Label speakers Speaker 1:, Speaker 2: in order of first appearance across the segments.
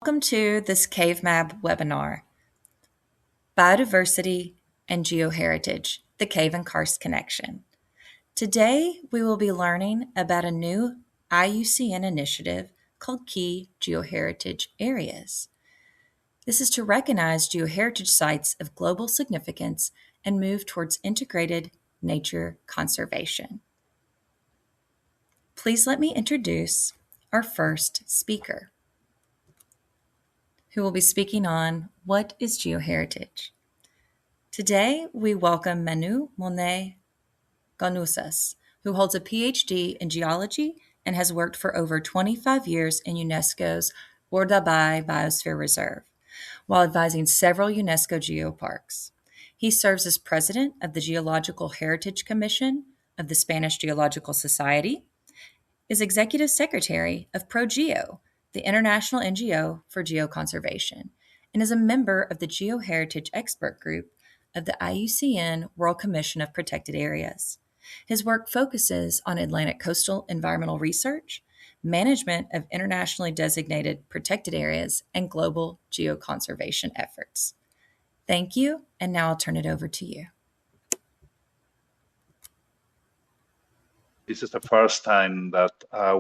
Speaker 1: Welcome to this CaveMAB webinar, Biodiversity and Geoheritage, the Cave and Karst Connection. Today, we will be learning about a new IUCN initiative called Key Geoheritage Areas. This is to recognize geoheritage sites of global significance and move towards integrated nature conservation. Please let me introduce our first speaker, who will be speaking on what is geoheritage. Today, we welcome Manu Monet Ganusas, who holds a PhD in geology and has worked for over 25 years in UNESCO's Bordabai Biosphere Reserve, while advising several UNESCO geoparks. He serves as president of the Geological Heritage Commission of the Spanish Geological Society, is executive secretary of ProGeo, the international NGO for geoconservation, and is a member of the Geoheritage Expert Group of the IUCN World Commission of Protected Areas. His work focuses on Atlantic coastal environmental research, management of internationally designated protected areas, and global geoconservation efforts. Thank you, and now I'll turn it over to you.
Speaker 2: This is the first time that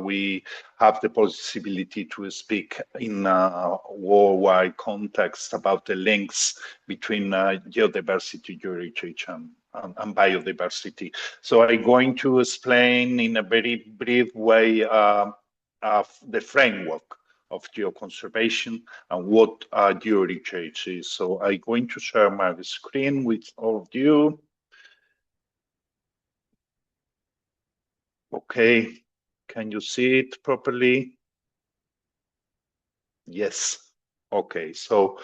Speaker 2: we have the possibility to speak in a worldwide context about the links between geodiversity, geoheritage, and biodiversity. So I'm going to explain in a very brief way the framework of geoconservation and what geoheritage is. So I'm going to share my screen with all of you. Okay, can you see it properly? Yes. Okay, so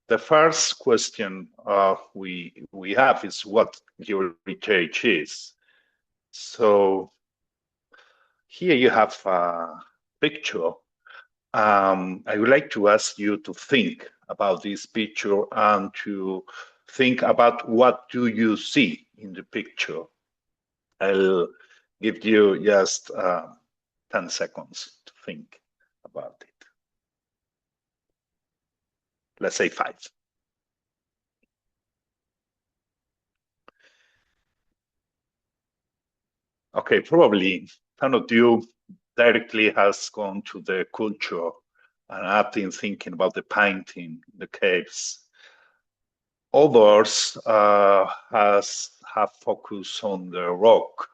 Speaker 2: the first question we have is what geoheritage is. So here you have a picture. I would like to ask you to think about this picture and to think about what do you see in the picture. I'll give you just 10 seconds to think about it. Let's say 5. Okay, probably none of you directly has gone to the culture and have been thinking about the painting, the caves. Others have focused on the rock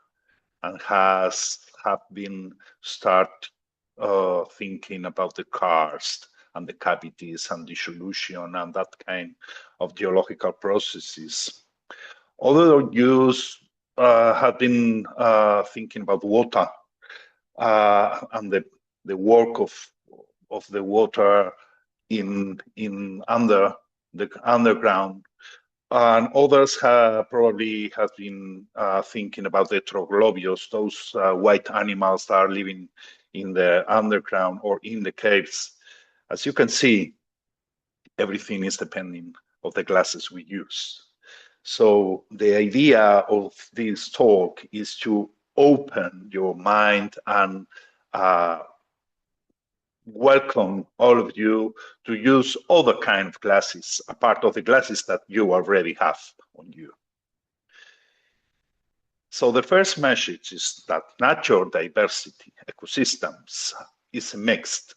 Speaker 2: and have been thinking about the karst and the cavities and dissolution and that kind of geological processes. Other use have been thinking about water and the work of the water in under the underground. And others probably have been thinking about the troglobios, those white animals that are living in the underground or in the caves. As you can see, everything is depending on the glasses we use. So the idea of this talk is to open your mind and welcome all of you to use other kind of glasses, a part of the glasses that you already have on you. So the first message is that natural diversity, ecosystems, is mixed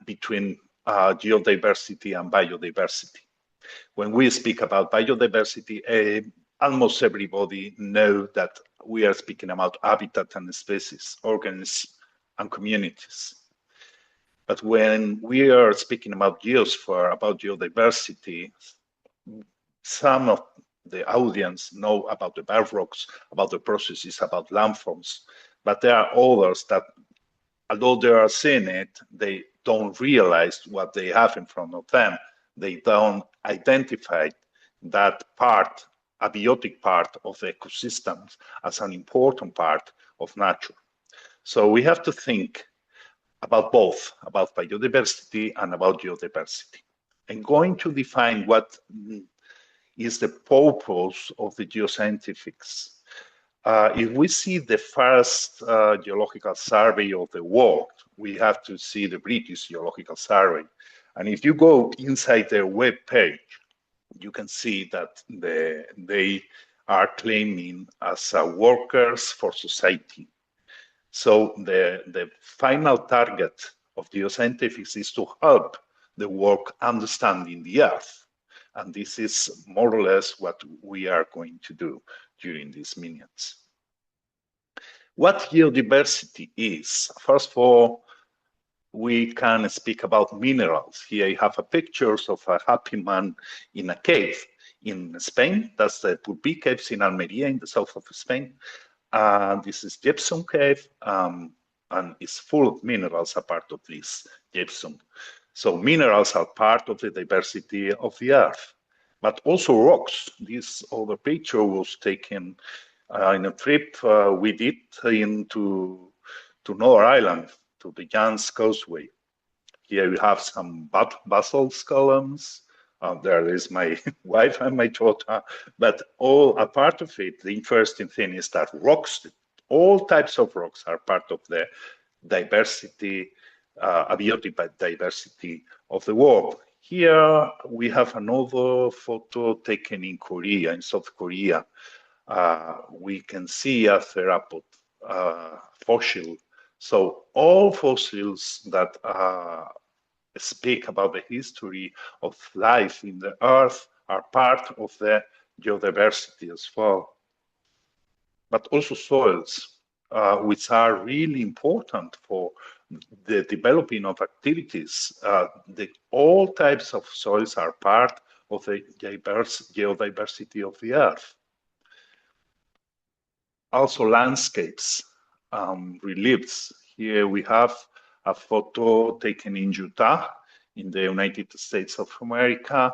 Speaker 2: between geodiversity and biodiversity. When we speak about biodiversity, almost everybody knows that we are speaking about habitat and species, organisms, and communities. But when we are speaking about geosphere, about geodiversity, some of the audience know about the bedrocks, about the processes, about landforms, but there are others that, although they are seeing it, they don't realize what they have in front of them. They don't identify that part, a biotic part of the ecosystems, as an important part of nature. So we have to think about both, about biodiversity and about geodiversity. I'm going to define what is the purpose of the geoscientifics. If we see the first geological survey of the world, we have to see the British Geological Survey. And if you go inside their web page, you can see that they are claiming as workers for society. So the final target of geoscientifics is to help the work understanding the Earth. And this is more or less what we are going to do during these minutes. What geodiversity is? First of all, we can speak about minerals. Here I have a pictures of a happy man in a cave in Spain. That's the Pulpí caves in Almeria in the south of Spain. This is gypsum cave, and it's full of minerals, a part of this gypsum. So minerals are part of the diversity of the Earth, but also rocks. This other picture was taken in a trip we did to Northern Ireland, to the Jans Causeway. Here we have some basalt columns. There is my wife and my daughter, but all a part of it, the interesting thing is that rocks, all types of rocks are part of the diversity, biodiversity of the world. Here we have another photo taken in Korea, in South Korea. We can see a theropod fossil. So all fossils that speak about the history of life in the Earth are part of the geodiversity as well. But also soils, which are really important for the developing of activities. All types of soils are part of the geodiversity of the Earth. Also landscapes, reliefs. Here we have a photo taken in Utah, in the United States of America.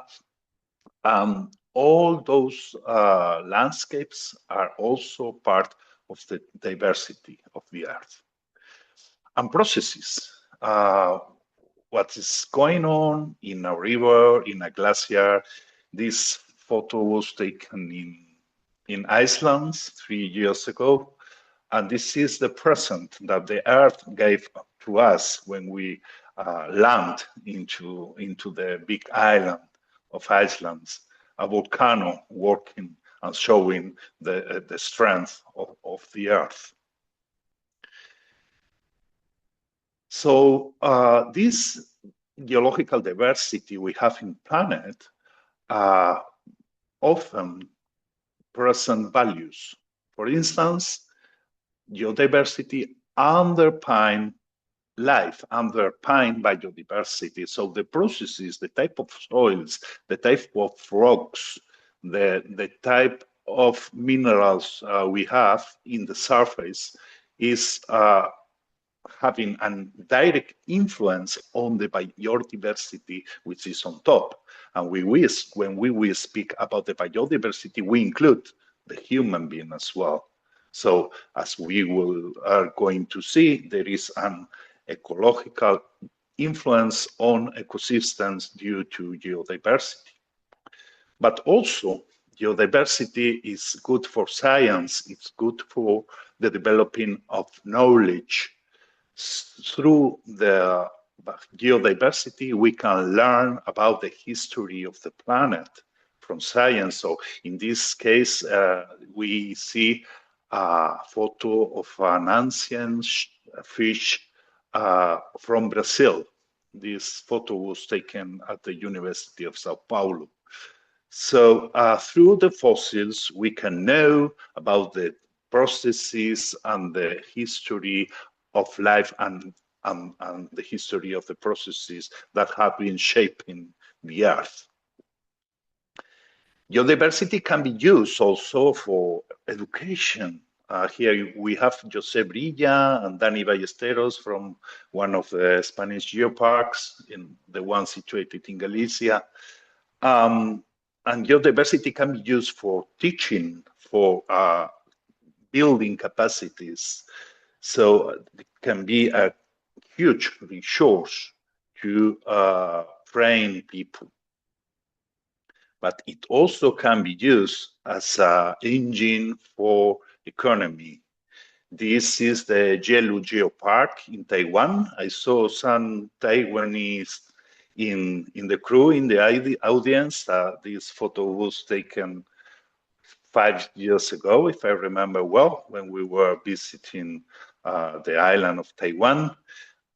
Speaker 2: All those landscapes are also part of the diversity of the Earth. And processes, what is going on in a river, in a glacier. This photo was taken in Iceland 3 years ago. And this is the present that the Earth gave to us when we land into the big island of Iceland, a volcano working and showing the strength of the Earth. So this geological diversity we have in planet often present values. For instance, geodiversity underpin life, underpin biodiversity. So the processes, the type of soils, the type of rocks, the type of minerals we have in the surface is having a direct influence on the biodiversity which is on top. And when we speak about the biodiversity, we include the human being as well. So as we are going to see, there is an ecological influence on ecosystems due to geodiversity. But also, geodiversity is good for science. It's good for the developing of knowledge. Through the geodiversity, we can learn about the history of the planet from science. So in this case, we see a photo of an ancient fish from Brazil. This photo was taken at the University of Sao Paulo. So through the fossils, we can know about the processes and the history of life and the history of the processes that have been shaping the Earth. Geodiversity can be used also for education. Here we have José Brilla and Dani Ballesteros from one of the Spanish geoparks, in the one situated in Galicia. And geodiversity can be used for teaching, for building capacities. So it can be a huge resource to train people. But it also can be used as an engine for economy. This is the Jelu Geopark in Taiwan. I saw some Taiwanese in the crew, in the audience. This photo was taken 5 years ago, if I remember well, when we were visiting the island of Taiwan.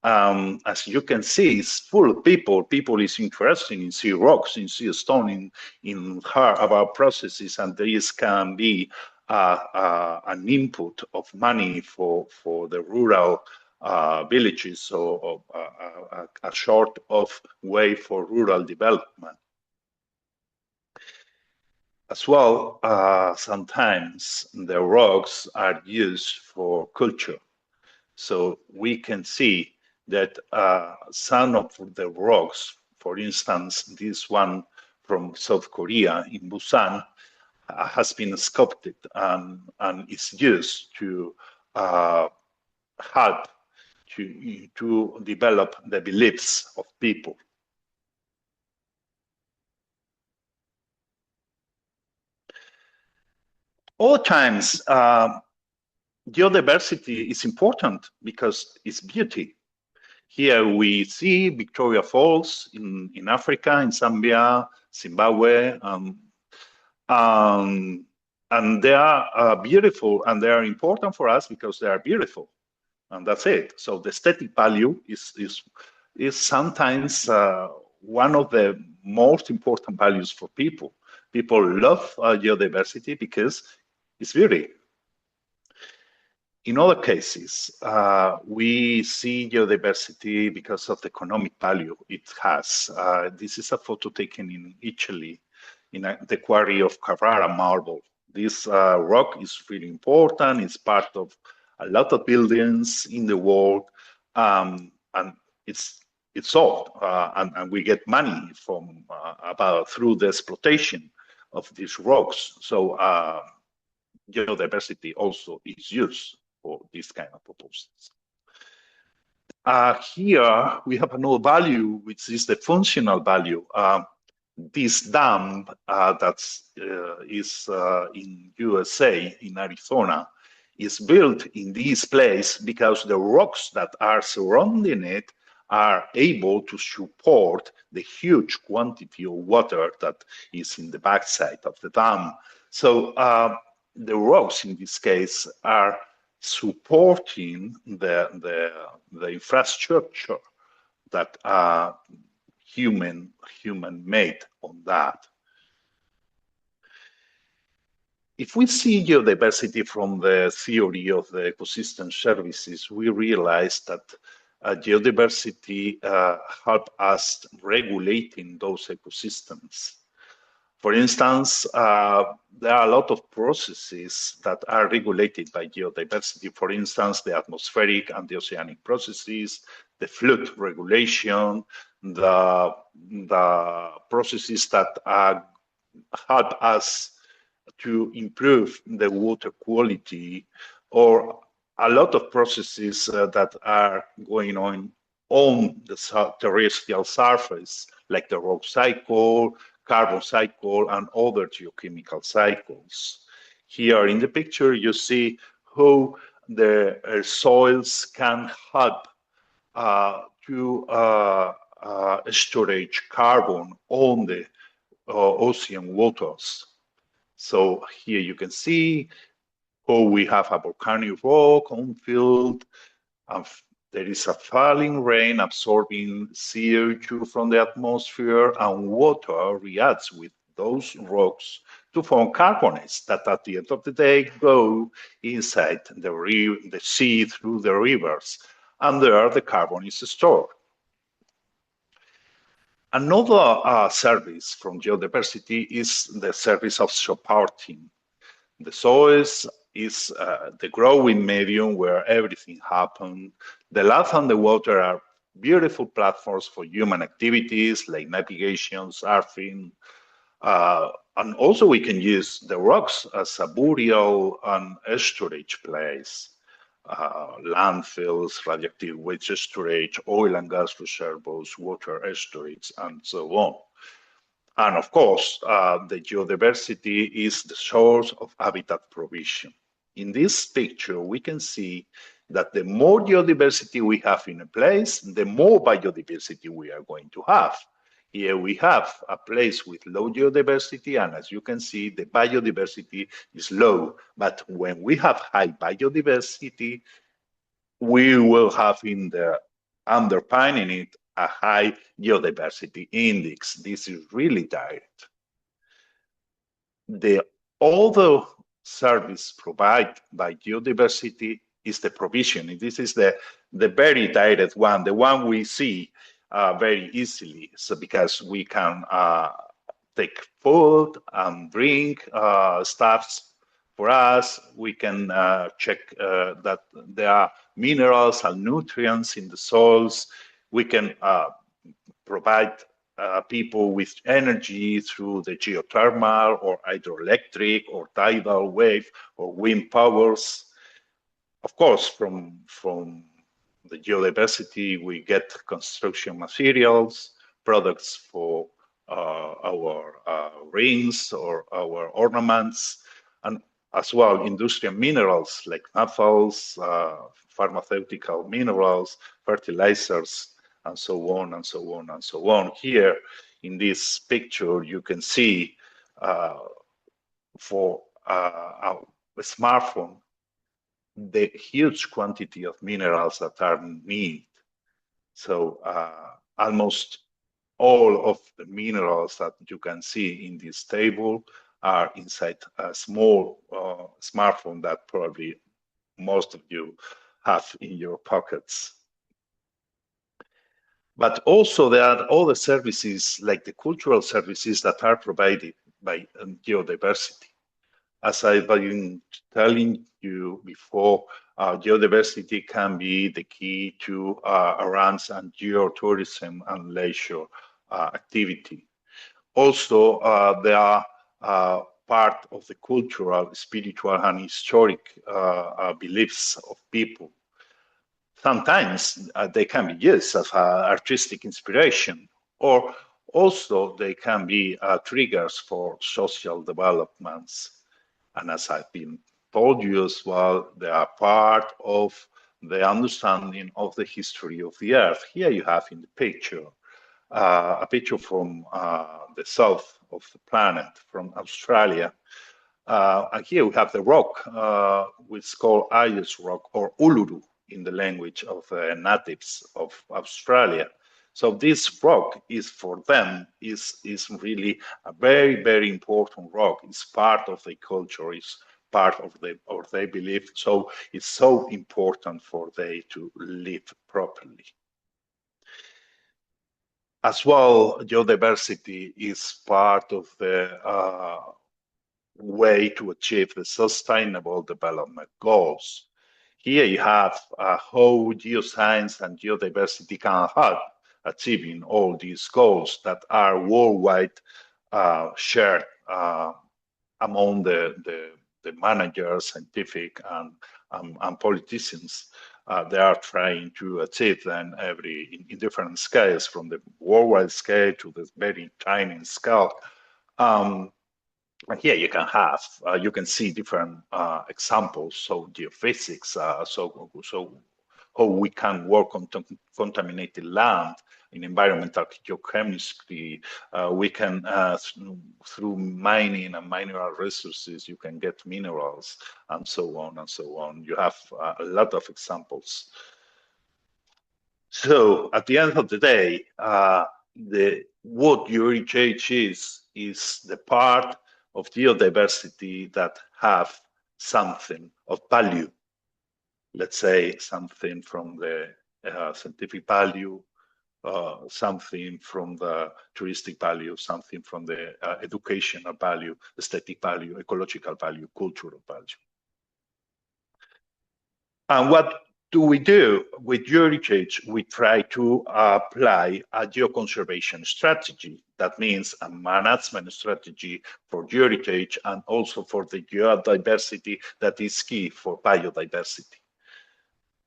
Speaker 2: As you can see, it's full of people. People is interested in see rocks, in see stone, in hear about processes, and this can be an input of money for the rural villages, or a sort of way for rural development. As well, sometimes the rocks are used for culture. So we can see that some of the rocks, for instance, this one from South Korea in Busan, has been sculpted and is used to help to develop the beliefs of people. All times, geodiversity is important because it's beauty. Here we see Victoria Falls in Africa, in Zambia, Zimbabwe, and they are beautiful, and they are important for us because they are beautiful, and that's it. So the aesthetic value is sometimes one of the most important values for people. People love geodiversity because it's beauty. In other cases, we see geodiversity because of the economic value it has. This is a photo taken in Italy, in the quarry of Carrara marble. This rock is really important. It's part of a lot of buildings in the world, and it's sold, and we get money from through the exploitation of these rocks. So geodiversity also is used for this kind of proposals. Here we have another value, which is the functional value. This dam that is in USA, in Arizona, is built in this place because the rocks that are surrounding it are able to support the huge quantity of water that is in the backside of the dam. So the rocks in this case are supporting the infrastructure that human made on that. If we see geodiversity from the theory of the ecosystem services, we realize that geodiversity help us regulating those ecosystems. For instance, there are a lot of processes that are regulated by geodiversity. For instance, the atmospheric and the oceanic processes, the flood regulation, the processes that help us to improve the water quality, or a lot of processes that are going on the terrestrial surface, like the rock cycle, carbon cycle, and other geochemical cycles. Here in the picture, you see how the soils can help to storage carbon on the ocean waters. So here you can see how we have a volcanic rock on field. There is a falling rain absorbing CO2 from the atmosphere, and water reacts with those rocks to form carbonates that at the end of the day go inside the sea through the rivers, and there the carbon is stored. Another service from geodiversity is the service of supporting. The soils is the growing medium where everything happens. The land and the water are beautiful platforms for human activities like navigation, surfing, and also we can use the rocks as a burial and storage place. Landfills, radioactive waste storage, oil and gas reservoirs, water storage, and so on. And of course, the geodiversity is the source of habitat provision. In this picture, we can see that the more geodiversity we have in a place, the more biodiversity we are going to have. Here we have a place with low geodiversity, and as you can see, the biodiversity is low. But when we have high biodiversity, we will have in the underpinning it a high geodiversity index. This is really direct. The other service provided by geodiversity is the provisioning. This is the very direct one, the one we see very easily. So because we can take food and drink stuffs for us, we can check that there are minerals and nutrients in the soils. We can provide people with energy through the geothermal or hydroelectric or tidal wave or wind powers. Of course, from the geodiversity, we get construction materials, products for our rings or our ornaments, and as well industrial minerals like metals, pharmaceutical minerals, fertilizers, and so on and so on and so on. Here in this picture, you can see for a smartphone, the huge quantity of minerals that are needed. So almost all of the minerals that you can see in this table are inside a small smartphone that probably most of you have in your pockets. But also there are other services like the cultural services that are provided by geodiversity. As I've been telling you before, geodiversity can be the key to around and geotourism and leisure activity. Also, they are part of the cultural, spiritual, and historic beliefs of people. Sometimes they can be used as artistic inspiration, or also they can be triggers for social developments. And as I've been told you as well, they are part of the understanding of the history of the Earth. Here you have in the picture, a picture from the south of the planet, from Australia. And here we have the rock, which is called Ayers Rock or Uluru in the language of the natives of Australia. So this rock is for them is really a very, very important rock. It's part of their culture, it's part of their belief. So it's so important for they to live properly. As well, geodiversity is part of the way to achieve the sustainable development goals. Here you have how geoscience and geodiversity can help achieving all these goals that are worldwide shared among the managers, scientific, and politicians. They are trying to achieve them in different scales, from the worldwide scale to the very tiny scale. And here you can see different examples. So geophysics, so how we can work on contaminated land in environmental geochemistry. We can, through mining and mineral resources, you can get minerals and so on and so on. You have a lot of examples. So at the end of the day, what GEOHERITAGE is the part of geodiversity that have something of value. Let's say something from the scientific value, something from the touristic value, something from the educational value, aesthetic value, ecological value, cultural value. And what do we do with GEOHERITAGE? We try to apply a geoconservation strategy. That means a management strategy for GEOHERITAGE and also for the geodiversity that is key for biodiversity.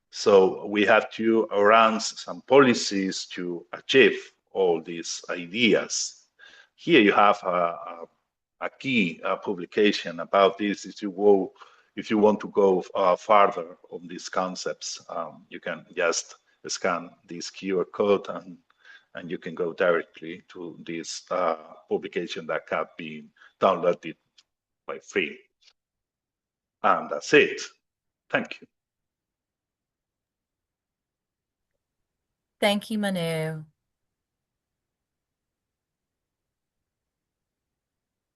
Speaker 2: So we have to run some policies to achieve all these ideas. Here you have a key publication about this. If you want to go farther on these concepts, you can just scan this QR code and you can go directly to this publication that have been downloaded by free. And that's it. Thank you.
Speaker 1: Thank you, Manu.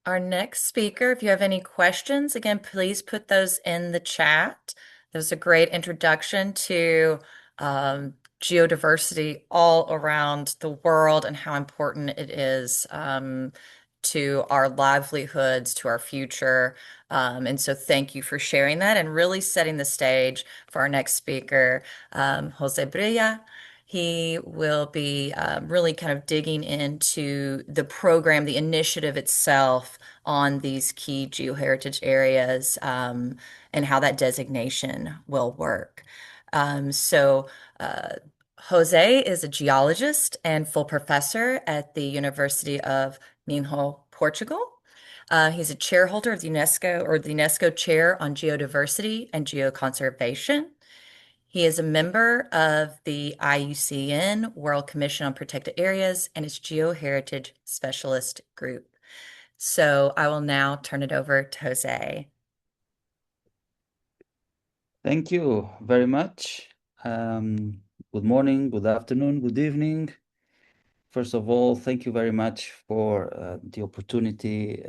Speaker 1: Our next speaker, if you have any questions, again, please put those in the chat. That was a great introduction to geodiversity all around the world and how important it is to our livelihoods, to our future. And so thank you for sharing that and really setting the stage for our next speaker, Jose Brilla. He will be really kind of digging into the program, the initiative itself on these key geoheritage areas and how that designation will work. Jose is a geologist and full professor at the University of Minho, Portugal. He's a chairholder of the UNESCO Chair on Geodiversity and Geoconservation. He is a member of the IUCN World Commission on Protected Areas and its GeoHeritage Specialist Group. So I will now turn it over to Jose.
Speaker 3: Thank you very much. Good morning, good afternoon, good evening. First of all, thank you very much for the opportunity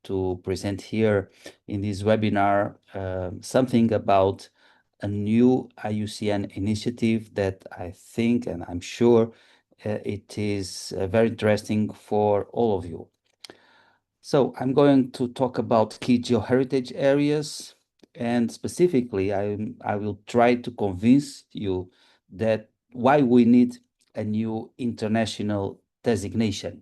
Speaker 3: to present here in this webinar something about a new IUCN initiative that I think and I'm sure it is very interesting for all of you. So I'm going to talk about key geoheritage areas, and specifically I will try to convince you that why we need a new international designation.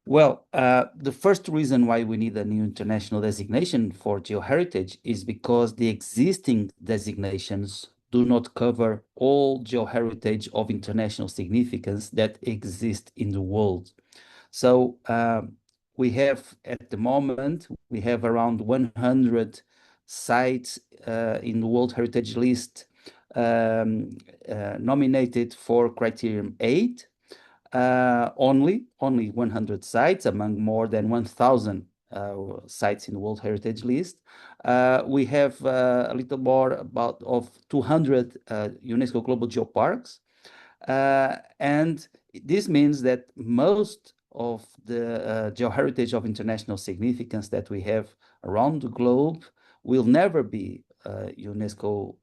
Speaker 3: Well, the first reason why we need a new international designation for geoheritage is because the existing designations do not cover all geoheritage of international significance that exist in the world. So we have, at the moment, we have around 100 sites in the World Heritage List nominated for Criterion 8. Only 100 sites among more than 1,000 sites in the World Heritage List. We have a little more of 200 UNESCO Global Geoparks. And this means that most of the geoheritage of international significance that we have around the globe will never be UNESCO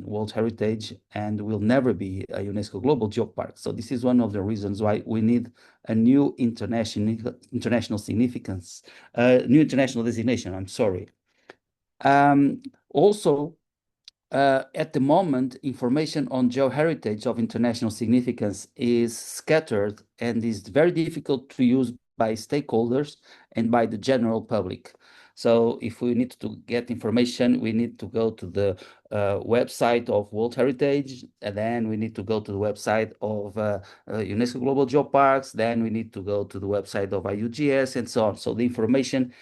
Speaker 3: World Heritage and will never be a UNESCO Global Geopark. So this is one of the reasons why we need a new international significance, new international designation, I'm sorry. Also, at the moment, information on geoheritage of international significance is scattered and is very difficult to use by stakeholders and by the general public. So if we need to get information, we need to go to the website of World Heritage, and then we need to go to the website of UNESCO Global Geoparks, then we need to go to the website of IUGS and so on. So the information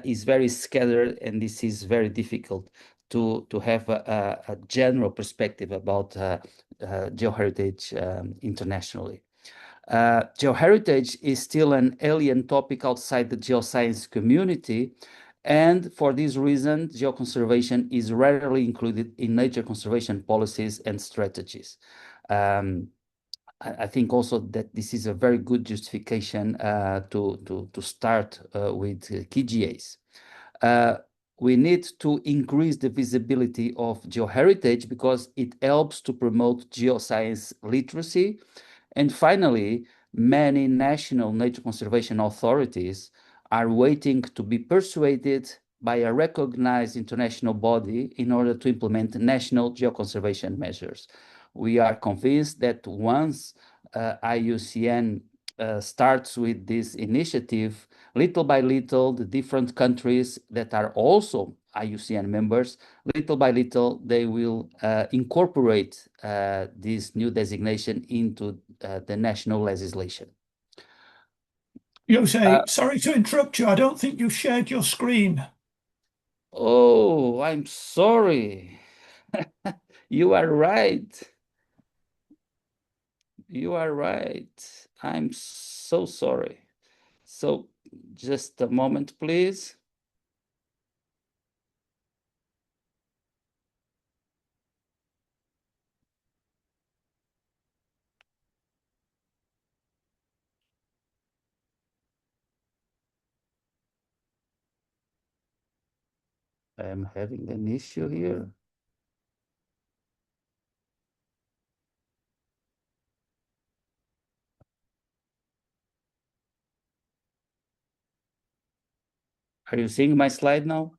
Speaker 3: is very scattered, and this is very difficult to have a general perspective about geoheritage internationally. Geoheritage is still an alien topic outside the geoscience community, and for this reason, geoconservation is rarely included in nature conservation policies and strategies. I think also that this is a very good justification to start with KGAs. We need to increase the visibility of geoheritage because it helps to promote geoscience literacy. And finally, many national nature conservation authorities are waiting to be persuaded by a recognized international body in order to implement national geoconservation measures. We are convinced that once IUCN starts with this initiative, little by little, the different countries that are also IUCN members, little by little, they will incorporate this new designation into the national legislation.
Speaker 4: Jose, sorry to interrupt you. I don't think you've shared your screen.
Speaker 3: Oh, I'm sorry. You are right. you are right. I'm so sorry. So just a moment, please. I am having an issue here. Are you seeing my slide now?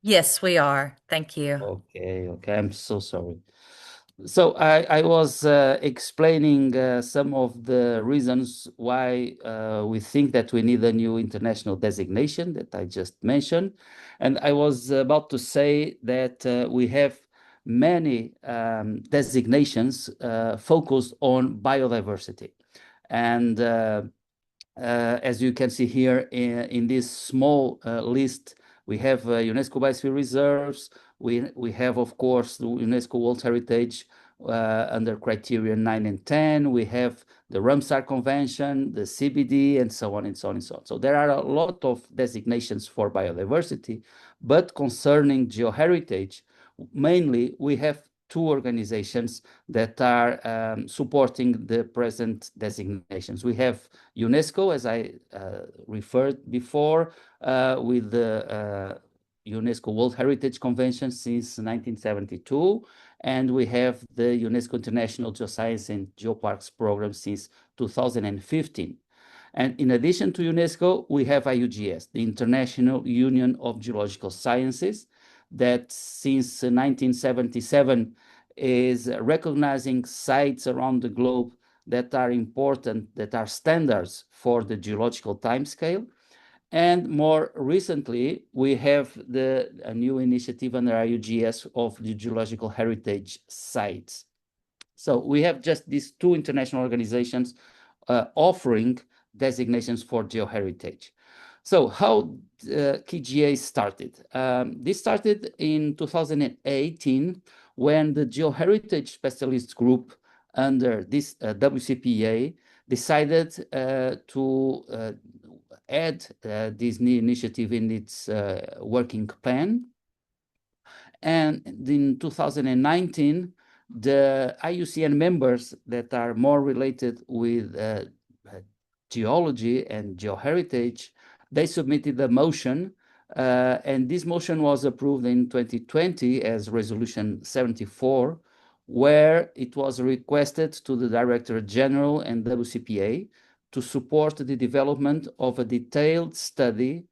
Speaker 1: Yes, we are. Thank you.
Speaker 3: Okay, I'm so sorry. So I was explaining some of the reasons why we think that we need a new international designation that I just mentioned. And I was about to say that we have many designations focused on biodiversity. And as you can see here in this small list, we have UNESCO Biosphere Reserves. We have, of course, the UNESCO World Heritage under criteria 9 and 10. We have the Ramsar Convention, the CBD, and so on and so on and so on. So there are a lot of designations for biodiversity, but concerning geoheritage, mainly we have two organizations that are supporting the present designations. We have UNESCO, as I referred before, with the UNESCO World Heritage Convention since 1972, and we have the UNESCO International Geoscience and Geoparks Program since 2015. And in addition to UNESCO, we have IUGS, the International Union of Geological Sciences, that since 1977 is recognizing sites around the globe that are important, that are standards for the geological timescale. And more recently, we have a new initiative under IUGS of the geological heritage sites. So we have just these two international organizations offering designations for geoheritage. So how KGA started? This started in 2018 when the Geoheritage Specialist Group under this WCPA decided to add this new initiative in its working plan. And in 2019, the IUCN members that are more related with geology and geoheritage, they submitted a motion, and this motion was approved in 2020 as Resolution 74, where it was requested to the Director General and WCPA to support the development of a detailed study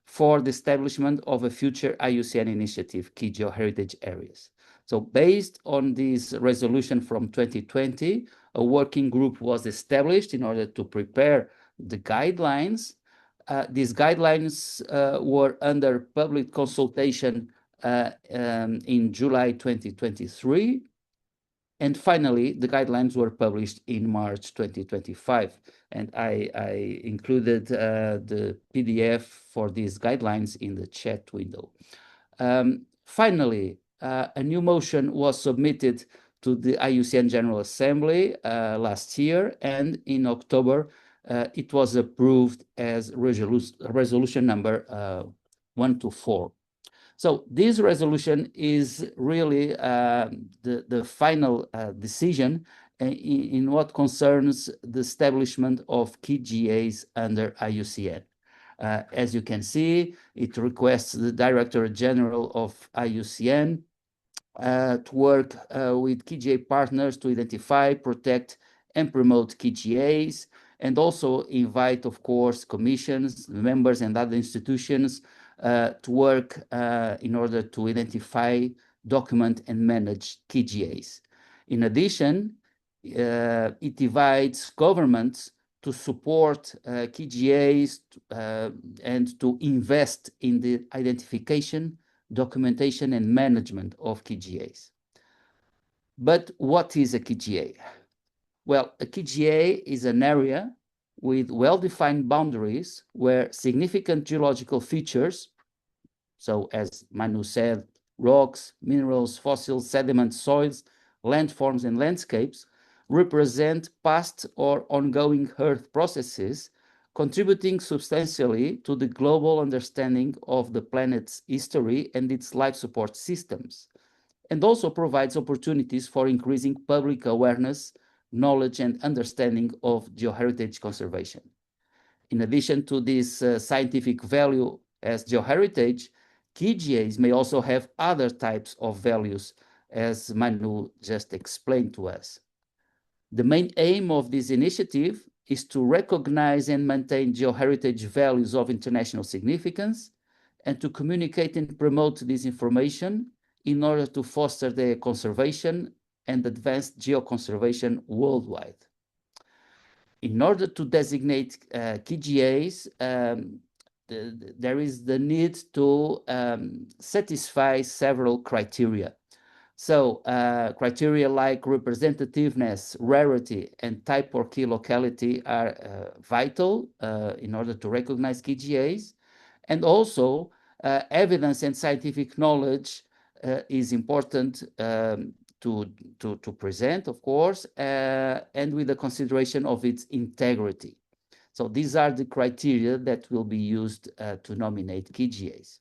Speaker 3: for the establishment of a future IUCN initiative, Key Geoheritage Areas. So based on this resolution from 2020, a working group was established in order to prepare the guidelines. These guidelines were under public consultation in July 2023. And finally, the guidelines were published in March 2025. And I included the PDF for these guidelines in the chat window. Finally, a new motion was submitted to the IUCN General Assembly last year, and in October, it was approved as resolution number 124. So this resolution is really the final decision in what concerns the establishment of KGAs under IUCN. As you can see, it requests the Director General of IUCN to work with KGA partners to identify, protect, and promote KGAs, and also invite, of course, commissions, members, and other institutions to work in order to identify, document, and manage KGAs. In addition, it divides governments to support KGAs and to invest in the identification, documentation, and management of KGAs. But what is a KGA? Well, a KGA is an area with well-defined boundaries where significant geological features, so as Manu said, rocks, minerals, fossils, sediments, soils, landforms, and landscapes, represent past or ongoing Earth processes, contributing substantially to the global understanding of the planet's history and its life support systems, and also provides opportunities for increasing public awareness, knowledge, and understanding of geoheritage conservation. In addition to this scientific value as geoheritage, KGAs may also have other types of values, as Manu just explained to us. The main aim of this initiative is to recognize and maintain geoheritage values of international significance and to communicate and promote this information in order to foster their conservation and advance geoconservation worldwide. In order to designate KGAs, there is the need to satisfy several criteria. So criteria like representativeness, rarity, and type or key locality are vital in order to recognize KGAs. And also evidence and scientific knowledge is important to present, of course, and with the consideration of its integrity. So these are the criteria that will be used to nominate KGAs.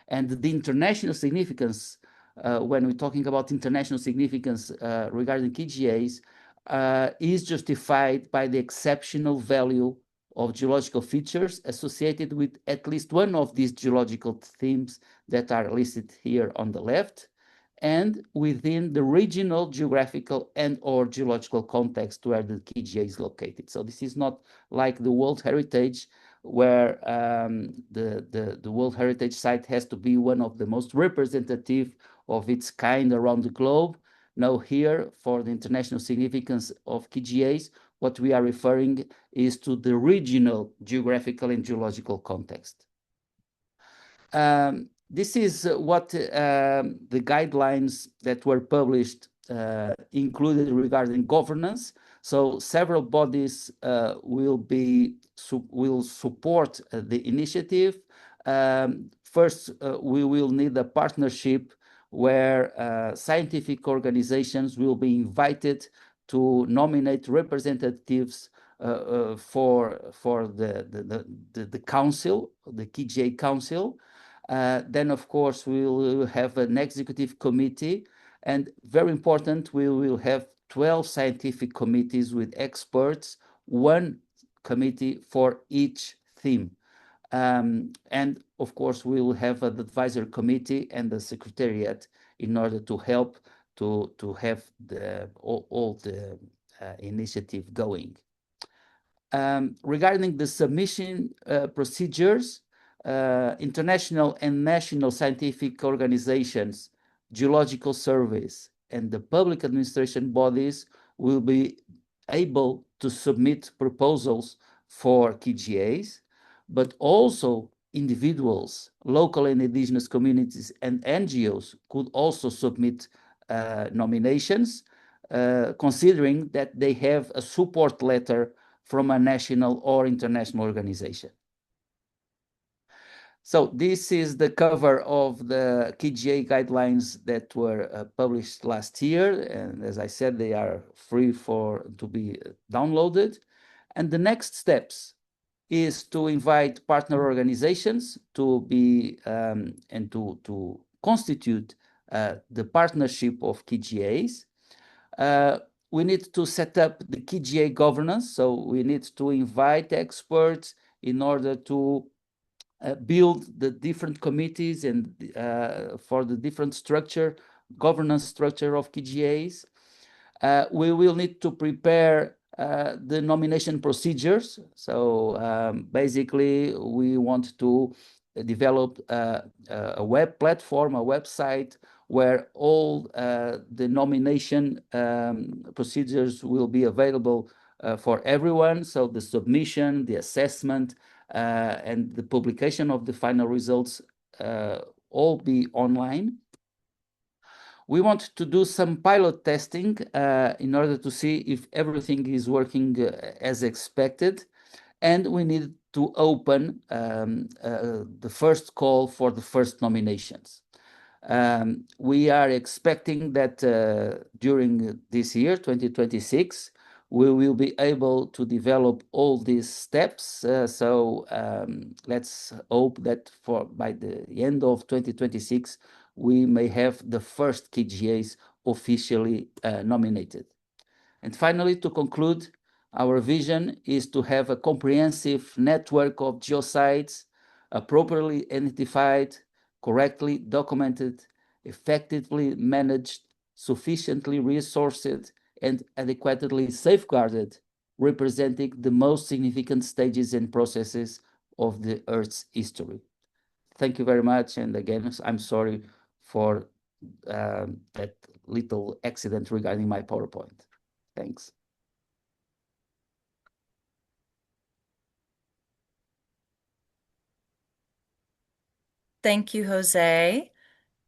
Speaker 3: And the international significance, when we're talking about international significance regarding KGAs, is justified by the exceptional value of geological features associated with at least one of these geological themes that are listed here on the left, and within the regional, geographical, and or geological context where the KGA is located. So this is not like the World Heritage, where the World Heritage Site has to be one of the most representative of its kind around the globe. Now here, for the international significance of KGAs, what we are referring is to the regional, geographical, and geological context. This is what the guidelines that were published included regarding governance. So several bodies will support the initiative. First, we will need a partnership where scientific organizations will be invited to nominate representatives for the council, the KGA Council. Then, of course, we will have an executive committee, and very important, we will have 12 scientific committees with experts, one committee for each theme. And of course, we will have an advisory committee and the secretariat in order to help to have all the initiative going. Regarding the submission procedures, international and national scientific organizations, geological surveys, and the public administration bodies will be able to submit proposals for KGAs, but also individuals, local and indigenous communities, and NGOs could also submit nominations, considering that they have a support letter from a national or international organization. So this is the cover of the KGA guidelines that were published last year. And as I said, they are free to be downloaded. And the next steps is to invite partner organizations to be and to constitute the partnership of KGAs. We need to set up the KGA governance. So we need to invite experts in order to build the different committees and for the different governance structure of KGAs. We will need to prepare the nomination procedures. So basically, we want to develop a web platform, a website, where all the nomination procedures will be available for everyone. So the submission, the assessment, and the publication of the final results all be online. We want to do some pilot testing in order to see if everything is working as expected. And we need to open the first call for the first nominations. We are expecting that during this year, 2026, we will be able to develop all these steps. Let's hope that by the end of 2026, we may have the first KGAs officially nominated. And finally, to conclude, our vision is to have a comprehensive network of geosites, appropriately identified, correctly documented, effectively managed, sufficiently resourced, and adequately safeguarded, representing the most significant stages and processes of the Earth's history. Thank you very much. And again, I'm sorry for that little accident regarding my PowerPoint. Thanks.
Speaker 1: Thank you, Jose,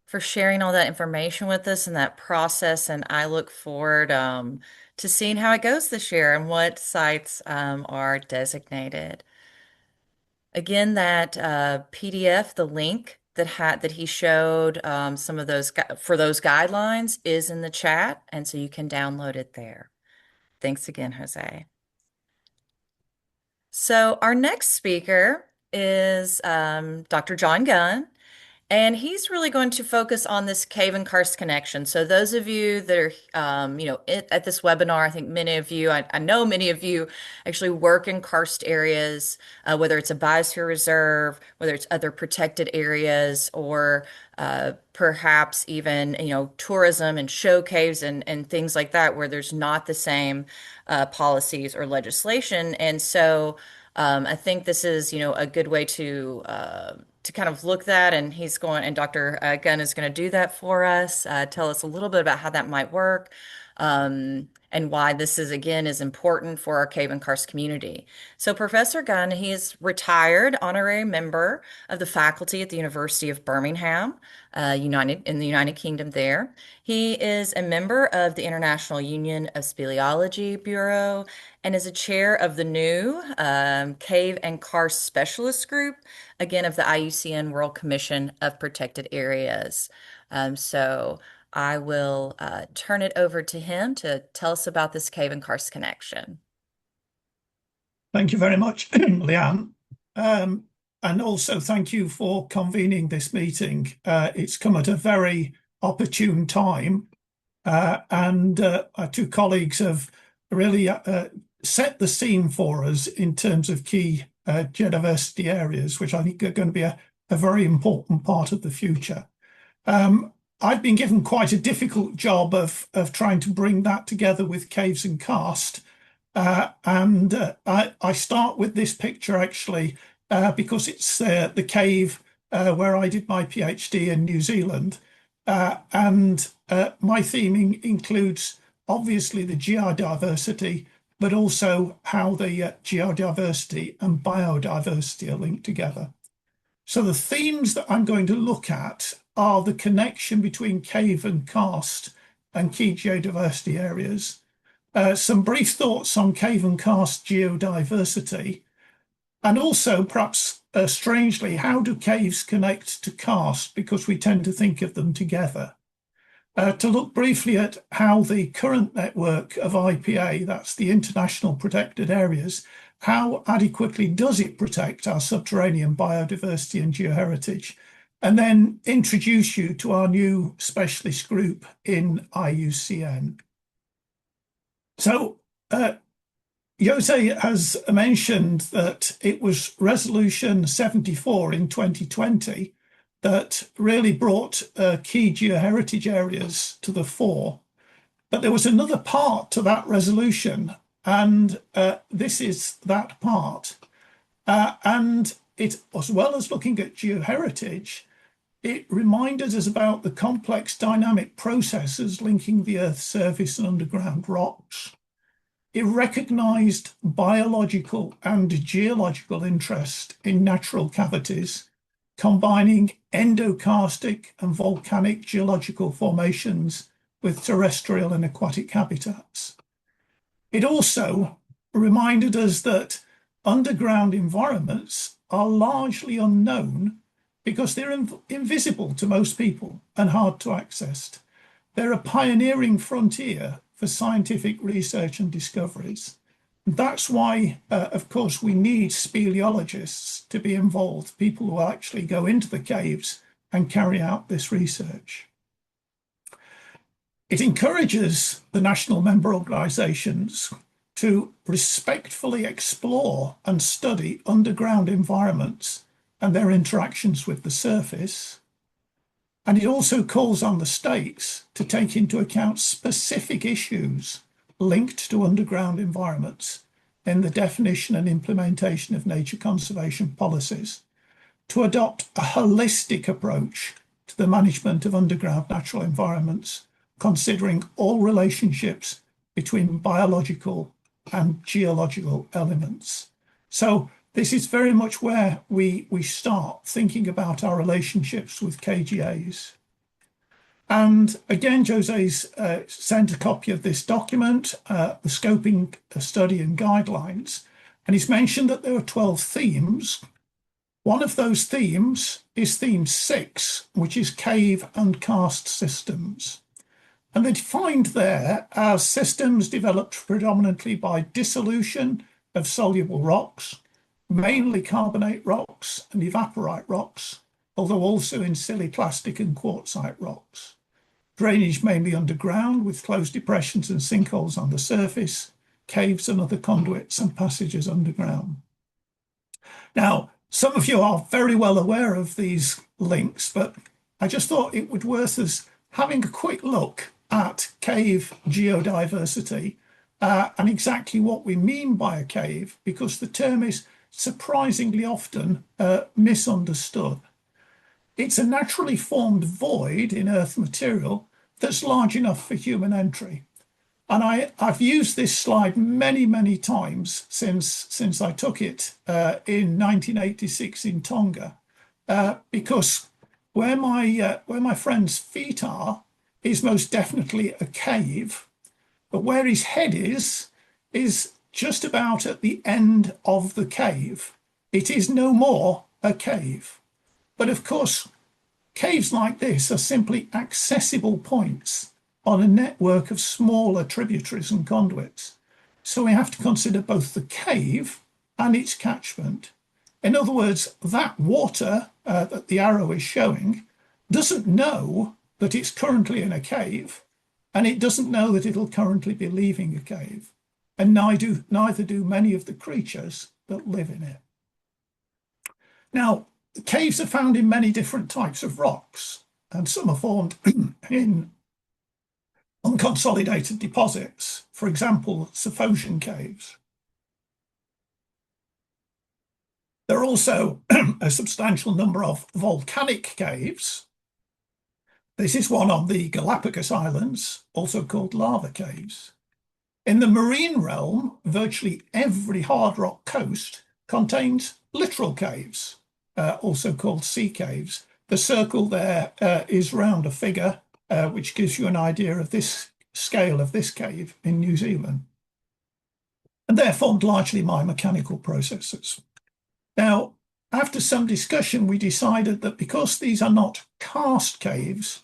Speaker 1: for sharing all that information with us and that process. And I look forward to seeing how it goes this year and what sites are designated. Again, that PDF, the link that he showed some of those for those guidelines is in the chat, and so you can download it there. Thanks again, Jose. So our next speaker is Dr. John Gunn. And he's really going to focus on this cave and karst connection. So those of you that are, at this webinar, I think many of you, I know many of you actually work in karst areas, whether it's a biosphere reserve, whether it's other protected areas, or perhaps even, tourism and show caves and things like that, where there's not the same policies or legislation. And so I think this is, a good way to kind of look that, and Dr. Gunn is going to do that for us, tell us a little bit about how that might work, and why this is important for our cave and karst community. So Professor Gunn, he is retired honorary member of the faculty at the University of Birmingham, in the United Kingdom there. He is a member of the International Union of Speleology Bureau and is a chair of the new Cave and Karst Specialist Group, again, of the IUCN World Commission of Protected Areas. So I will turn it over to him to tell us about this cave and karst connection.
Speaker 4: Thank you very much, Leanne. And also thank you for convening this meeting. It's come at a very opportune time, and our two colleagues have really set the scene for us in terms of key geodiversity areas, which I think are going to be a very important part of the future. I've been given quite a difficult job of trying to bring that together with caves and karst. I start with this picture actually because it's the cave where I did my PhD in New Zealand. My theming includes obviously the geodiversity, but also how the geodiversity and biodiversity are linked together. So the themes that I'm going to look at are the connection between cave and karst and key geodiversity areas, some brief thoughts on cave and karst geodiversity, and also perhaps strangely, how do caves connect to karst, because we tend to think of them together. To look briefly at how the current network of IPA, that's the International Protected Areas, how adequately does it protect our subterranean biodiversity and geoheritage, and then introduce you to our new specialist group in IUCN. So Jose has mentioned that it was Resolution 74 in 2020 that really brought key geoheritage areas to the fore. But there was another part to that resolution, and this is that part. And it, as well as looking at geoheritage, it reminded us about the complex dynamic processes linking the Earth's surface and underground rocks. It recognised biological and geological interest in natural cavities, combining endokarstic and volcanic geological formations with terrestrial and aquatic habitats. It also reminded us that underground environments are largely unknown because they're invisible to most people and hard to access. They're a pioneering frontier for scientific research and discoveries. That's why, of course, we need speleologists to be involved, people who actually go into the caves and carry out this research. It encourages the national member organisations to respectfully explore and study underground environments and their interactions with the surface. And it also calls on the states to take into account specific issues linked to underground environments in the definition and implementation of nature conservation policies, to adopt a holistic approach to the management of underground natural environments, considering all relationships between biological and geological elements. So this is very much where we start thinking about our relationships with KGAs. And again, Jose's sent a copy of this document, the scoping study and guidelines, and he's mentioned that there were 12 themes. One of those themes is theme 6, which is cave and karst systems. And they're defined there as systems developed predominantly by dissolution of soluble rocks, mainly carbonate rocks and evaporite rocks, although also in silicic and quartzite rocks. Drainage mainly underground with closed depressions and sinkholes on the surface, caves and other conduits and passages underground. Now, some of you are very well aware of these links, but I just thought it would be worth us having a quick look at cave geodiversity and exactly what we mean by a cave, because the term is surprisingly often misunderstood. It's a naturally formed void in earth material that's large enough for human entry. And I've used this slide many, many times since I took it in 1986 in Tonga, because where my friend's feet are is most definitely a cave, but where his head is just about at the end of the cave. It is no more a cave. But of course, caves like this are simply accessible points on a network of smaller tributaries and conduits. So we have to consider both the cave and its catchment. In other words, that water that the arrow is showing doesn't know that it's currently in a cave, and it doesn't know that it'll currently be leaving a cave. And neither do many of the creatures that live in it. Now, caves are found in many different types of rocks, and some are formed in unconsolidated deposits, for example, Sophosian caves. There are also a substantial number of volcanic caves. This is one on the Galapagos Islands, also called lava caves. In the marine realm, virtually every hard rock coast contains littoral caves, also called sea caves. The circle there is round a figure, which gives you an idea of this scale of this cave in New Zealand. And they're formed largely by mechanical processes. Now, after some discussion, we decided that because these are not karst caves,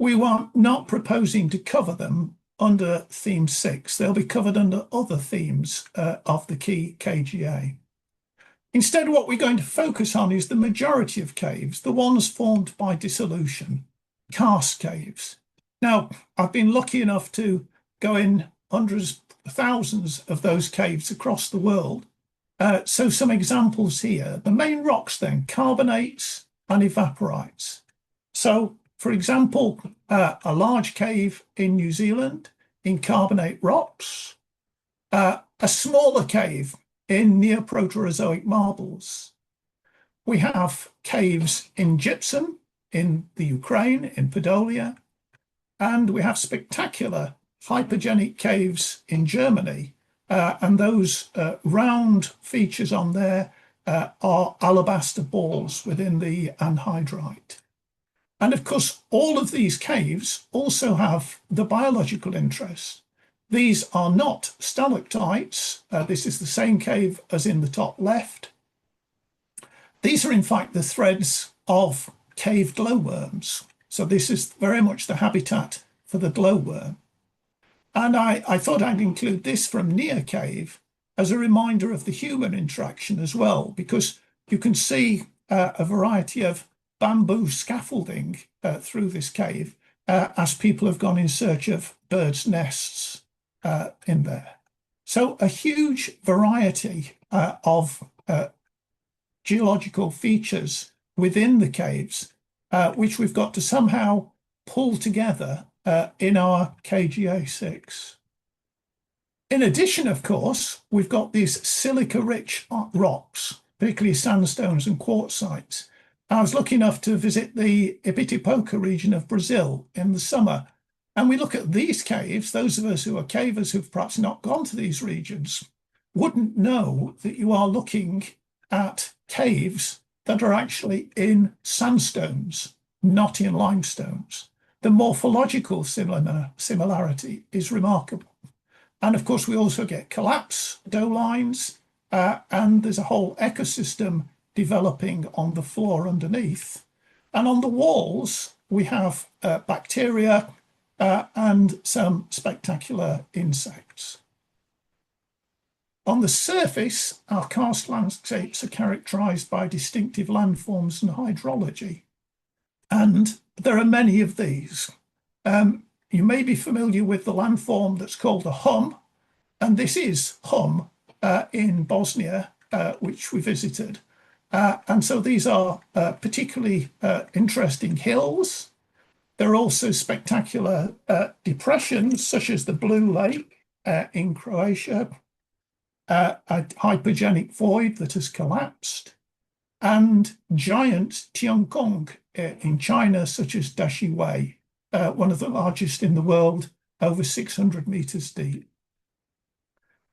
Speaker 4: we were not proposing to cover them under theme 6. They'll be covered under other themes of the key KGA. Instead, what we're going to focus on is the majority of caves, the ones formed by dissolution, karst caves. Now, I've been lucky enough to go in hundreds, thousands of those caves across the world. So some examples here. The main rocks then, carbonates and evaporites. So, for example, a large cave in New Zealand in carbonate rocks, a smaller cave in Neoproterozoic marbles. We have caves in gypsum in the Ukraine, in Podolia, and we have spectacular hypergenic caves in Germany, and those round features on there are alabaster balls within the anhydrite. And of course, all of these caves also have the biological interest. These are not stalactites. This is the same cave as in the top left. These are in fact the threads of cave glowworms. So this is very much the habitat for the glowworm. And I thought I'd include this from near cave as a reminder of the human interaction as well, because you can see a variety of bamboo scaffolding through this cave as people have gone in search of birds' nests in there. So a huge variety of geological features within the caves, which we've got to somehow pull together in our KGA 6. In addition, of course, we've got these silica-rich rocks, particularly sandstones and quartzites. I was lucky enough to visit the Ibitipoca region of Brazil in the summer, and we look at these caves. Those of us who are cavers who've perhaps not gone to these regions wouldn't know that you are looking at caves that are actually in sandstones, not in limestones. The morphological similarity is remarkable. And of course, we also get collapse dolines, and there's a whole ecosystem developing on the floor underneath. And on the walls, we have bacteria and some spectacular insects. On the surface, our karst landscapes are characterized by distinctive landforms and hydrology. And there are many of these. You may be familiar with the landform that's called a hum, and this is hum in Bosnia, which we visited. And so these are particularly interesting hills. There are also spectacular depressions, such as the Blue Lake in Croatia, a hypergenic void that has collapsed, and giant Tiangong in China, such as Dashi Wei, one of the largest in the world, over 600 meters deep.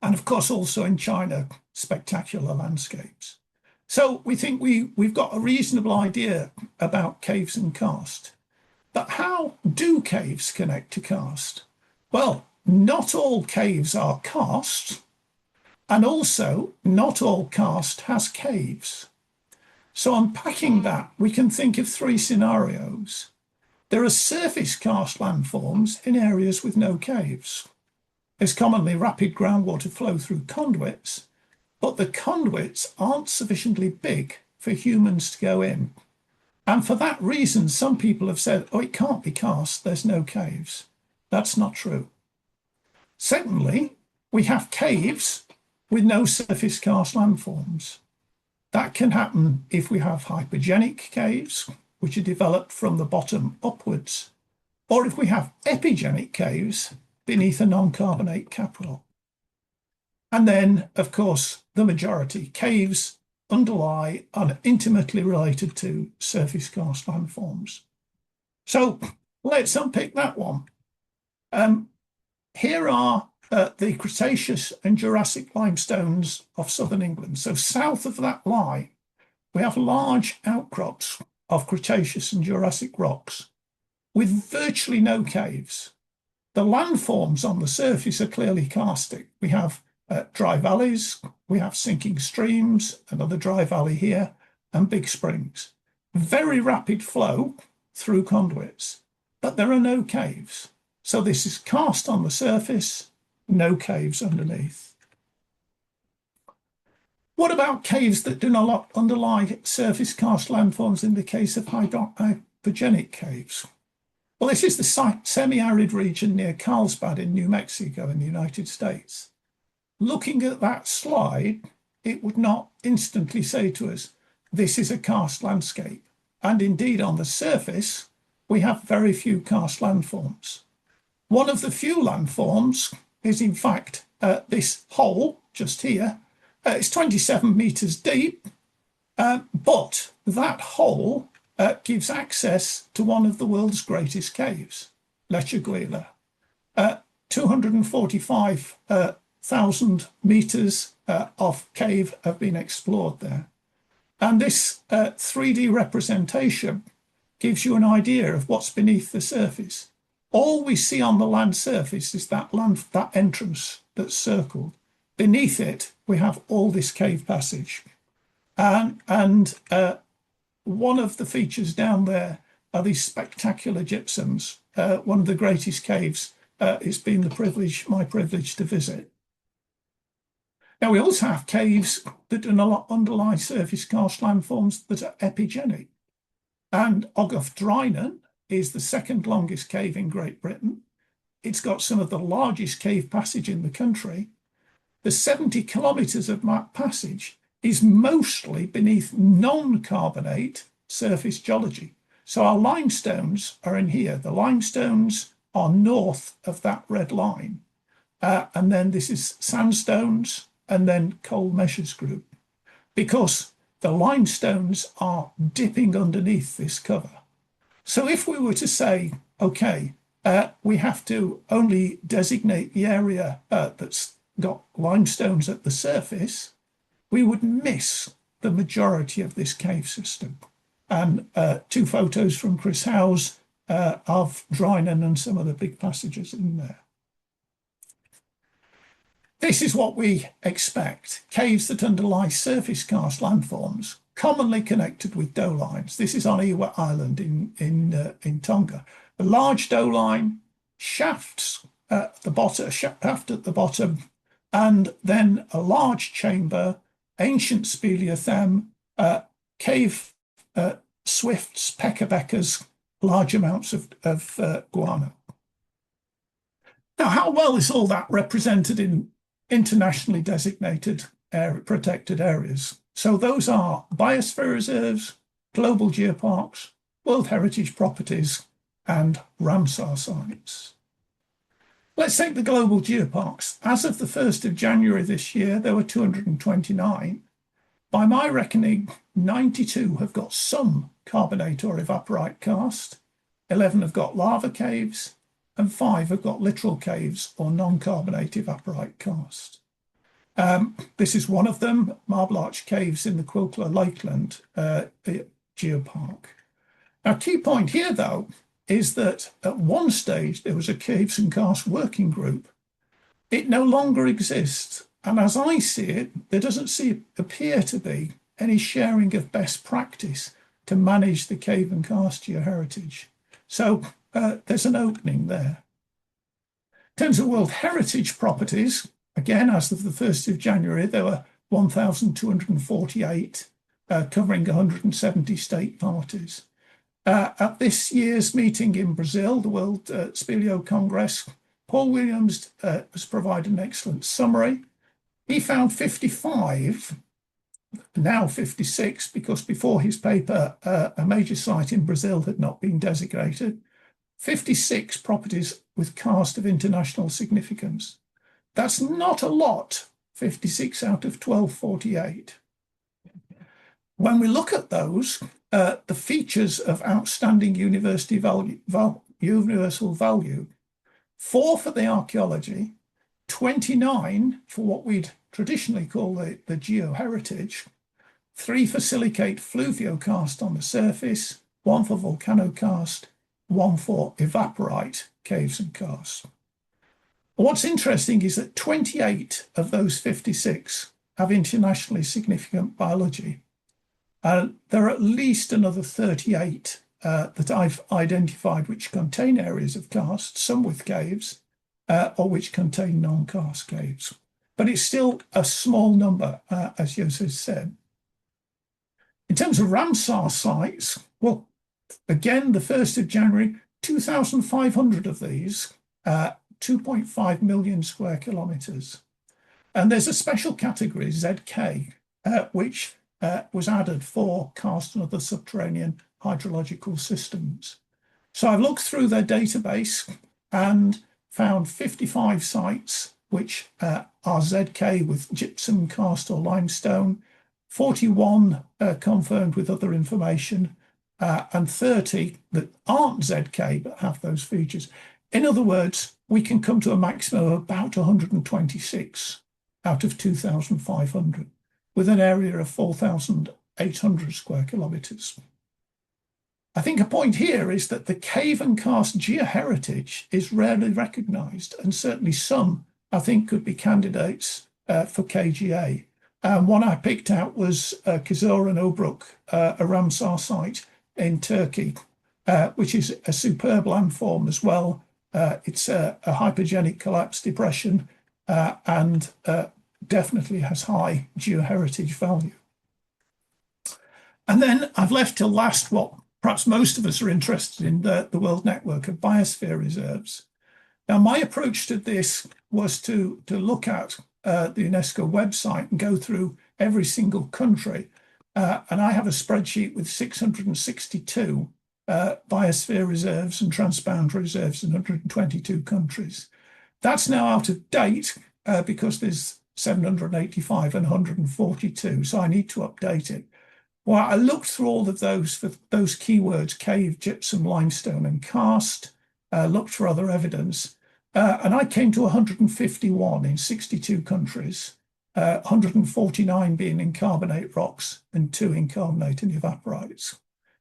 Speaker 4: And of course, also in China, spectacular landscapes. So we think we've got a reasonable idea about caves and karst. But how do caves connect to karst? Well, not all caves are karst, and also not all karst has caves. So unpacking that, we can think of three scenarios. There are surface karst landforms in areas with no caves. There's commonly rapid groundwater flow through conduits, but the conduits aren't sufficiently big for humans to go in. And for that reason, some people have said, oh, it can't be karst, there's no caves. That's not true. Secondly, we have caves with no surface karst landforms. That can happen if we have hypergenic caves, which are developed from the bottom upwards, or if we have epigenic caves beneath a non-carbonate caprock. And then, of course, the majority caves underlie and are intimately related to surface karst landforms. So let's unpick that one. Here are the Cretaceous and Jurassic limestones of southern England. So south of that line, we have large outcrops of Cretaceous and Jurassic rocks with virtually no caves. The landforms on the surface are clearly karstic. We have dry valleys, we have sinking streams, another dry valley here, and big springs. Very rapid flow through conduits, but there are no caves. So this is karst on the surface, no caves underneath. What about caves that do not underlie surface karst landforms in the case of hypergenic caves? Well, this is the semi-arid region near Carlsbad in New Mexico in the United States. Looking at that slide, it would not instantly say to us, this is a karst landscape. And indeed, on the surface, we have very few karst landforms. One of the few landforms is, in fact, this hole just here. It's 27 meters deep, but that hole gives access to one of the world's greatest caves, Lechuguilla. 245,000 meters of cave have been explored there. And this 3D representation gives you an idea of what's beneath the surface. All we see on the land surface is that entrance that's circled. Beneath it, we have all this cave passage. And one of the features down there are these spectacular gypsums. One of the greatest caves it's been my privilege to visit. Now, we also have caves that underlie surface karst landforms that are epigenic. And Ogof is the second longest cave in Great Britain. It's got some of the largest cave passage in the country. The 70 kilometres of that passage is mostly beneath non-carbonate surface geology. So our limestones are in here. The limestones are north of that red line. And then this is sandstones and then coal measures group, because the limestones are dipping underneath this cover. So if we were to say, okay, we have to only designate the area that's got limestones at the surface, we would miss the majority of this cave system. And 2 photos from Chris Howes of Drynan and some of the big passages in there. This is what we expect. Caves that underlie surface karst landforms, commonly connected with dough lines. This is on Ewa Island in Tonga. A large dough line, shafts at the bottom, shaft at the bottom, and then a large chamber, ancient speleothem, cave swifts, peckerbeckers, large amounts of guano. Now, how well is all that represented in internationally designated protected areas? So those are Biosphere Reserves, Global Geoparks, World Heritage Properties, and Ramsar sites. Let's take the Global Geoparks. As of the 1st of January this year, there were 229. By my reckoning, 92 have got some carbonate or evaporite karst, 11 have got lava caves, and 5 have got littoral caves or non-carbonate evaporite karst. This is one of them, Marble Arch Caves in the Quilcler Lakeland Geopark. Now, key point here, though, is that at one stage there was a caves and karst working group. It no longer exists. And as I see it, there doesn't appear to be any sharing of best practice to manage the cave and karst geoheritage. So there's an opening there. In terms of World Heritage Properties, again, as of the 1st of January, there were 1,248, covering 170 state parties. At this year's meeting in Brazil, the World Speleo Congress, Paul Williams has provided an excellent summary. He found 55, now 56, because before his paper, a major site in Brazil had not been designated, 56 properties with karst of international significance. That's not a lot, 56 out of 1248. When we look at those, the features of outstanding universal value, 4 for the archaeology, 29 for what we'd traditionally call the geoheritage, 3 for silicate fluviokarst on the surface, 1 for volcanokarst, 1 for evaporite caves and karst. What's interesting is that 28 of those 56 have internationally significant biology. There are at least another 38 that I've identified which contain areas of karst, some with caves, or which contain non-karst caves. But it's still a small number, as Jose said. In terms of Ramsar sites, well, again, the 1st of January, 2,500 of these, 2.5 million square kilometres. And there's a special category, ZK, which was added for karst and other subterranean hydrological systems. So I've looked through their database and found 55 sites which are ZK with gypsum, karst or limestone, 41 confirmed with other information, and 30 that aren't ZK but have those features. In other words, we can come to a maximum of about 126 out of 2,500 with an area of 4,800 square kilometres. I think a point here is that the cave and karst geoheritage is rarely recognised, and certainly some, I think, could be candidates for KGA. One I picked out was Kizor and Obruk, a Ramsar site in Turkey, which is a superb landform as well. It's a hypergenic collapse depression and definitely has high geoheritage value. And then I've left till last what perhaps most of us are interested in, the World Network of Biosphere Reserves. Now, my approach to this was to look at the UNESCO website and go through every single country. And I have a spreadsheet with 662 biosphere reserves and transboundary reserves in 122 countries. That's now out of date because there's 785 and 142, so I need to update it. Well, I looked through all of those for those keywords, cave, gypsum, limestone, and karst, looked for other evidence, and I came to 151 in 62 countries, 149 being in carbonate rocks and 2 in carbonate and evaporites.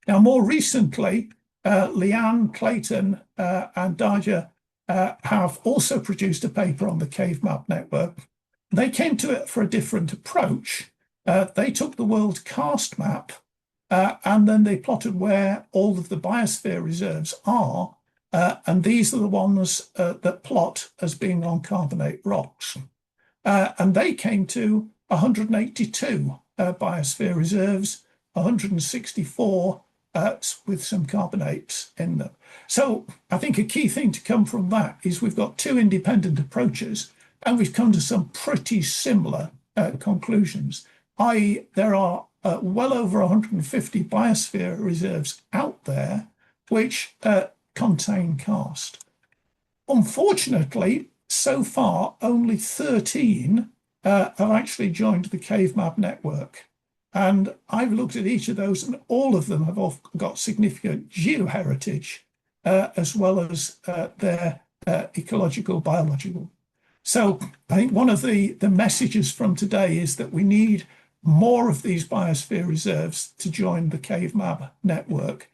Speaker 4: Now, more recently, Leanne, Clayton, and Daja have also produced a paper on the KaveMAB network. They came to it for a different approach. They took the world karst map and then they plotted where all of the biosphere reserves are. And these are the ones that plot as being on carbonate rocks. And they came to 182 biosphere reserves, 164 with some carbonates in them. So I think a key thing to come from that is we've got 2 independent approaches and we've come to some pretty similar conclusions. i.e. there are well over 150 biosphere reserves out there which contain karst. Unfortunately, so far, only 13 have actually joined the KaveMAB network. And I've looked at each of those, and all of them have got significant geoheritage as well as their ecological, biological. So I think one of the messages from today is that we need more of these biosphere reserves to join the KaveMAB network.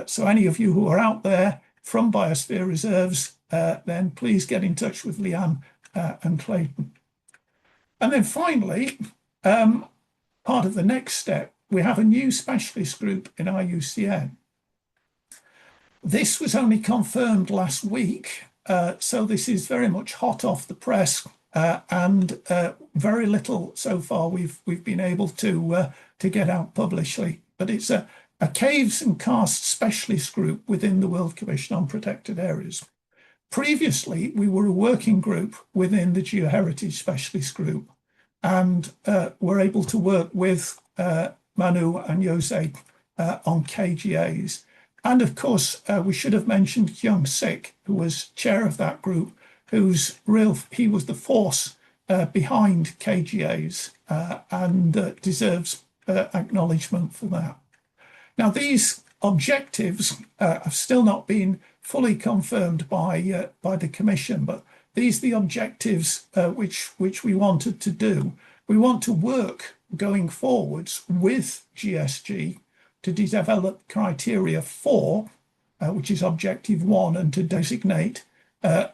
Speaker 4: So any of you who are out there from biosphere reserves, then please get in touch with Leanne and Clayton. And then finally, part of the next step, we have a new specialist group in IUCN. This was only confirmed last week, so this is very much hot off the press, and very little so far we've been able to get out publicly. But it's a caves and karst specialist group within the World Commission on Protected Areas. Previously, we were a working group within the Geoheritage Specialist Group, and were able to work with Manu and Jose on KGAs. And of course, we should have mentioned Kyung Sik, who was chair of that group, he was the force behind KGAs and deserves acknowledgement for that. Now, these objectives have still not been fully confirmed by the Commission, but these are the objectives which we wanted to do. We want to work going forwards with GSG to develop criteria for, which is Objective 1, and to designate,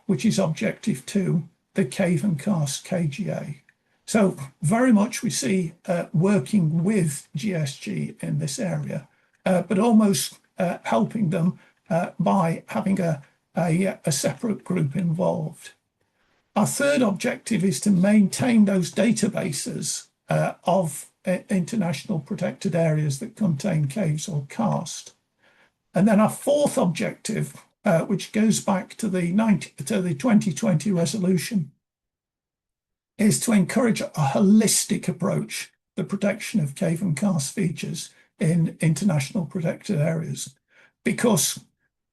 Speaker 4: which is Objective 2, the cave and karst KGA. So very much we see working with GSG in this area, but almost helping them by having a separate group involved. Our third objective is to maintain those databases of international protected areas that contain caves or karst. And then our fourth objective, which goes back to the 2020 resolution, is to encourage a holistic approach to the protection of cave and karst features in international protected areas, because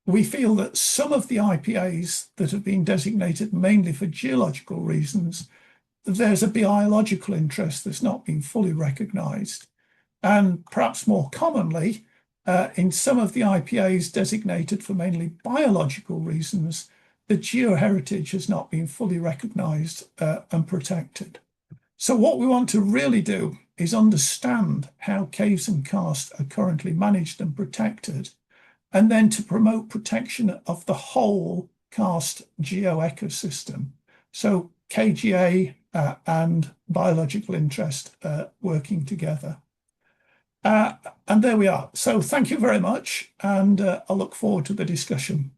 Speaker 4: we feel that some of the IPAs that have been designated mainly for geological reasons, there's a biological interest that's not been fully recognised. And perhaps more commonly, in some of the IPAs designated for mainly biological reasons, the geoheritage has not been fully recognised and protected. So what we want to really do is understand how caves and karst are currently managed and protected, and then to promote protection of the whole karst geoecosystem. So KGA and biological interest working together. And there we are. So thank you very much, and I look forward to the discussion.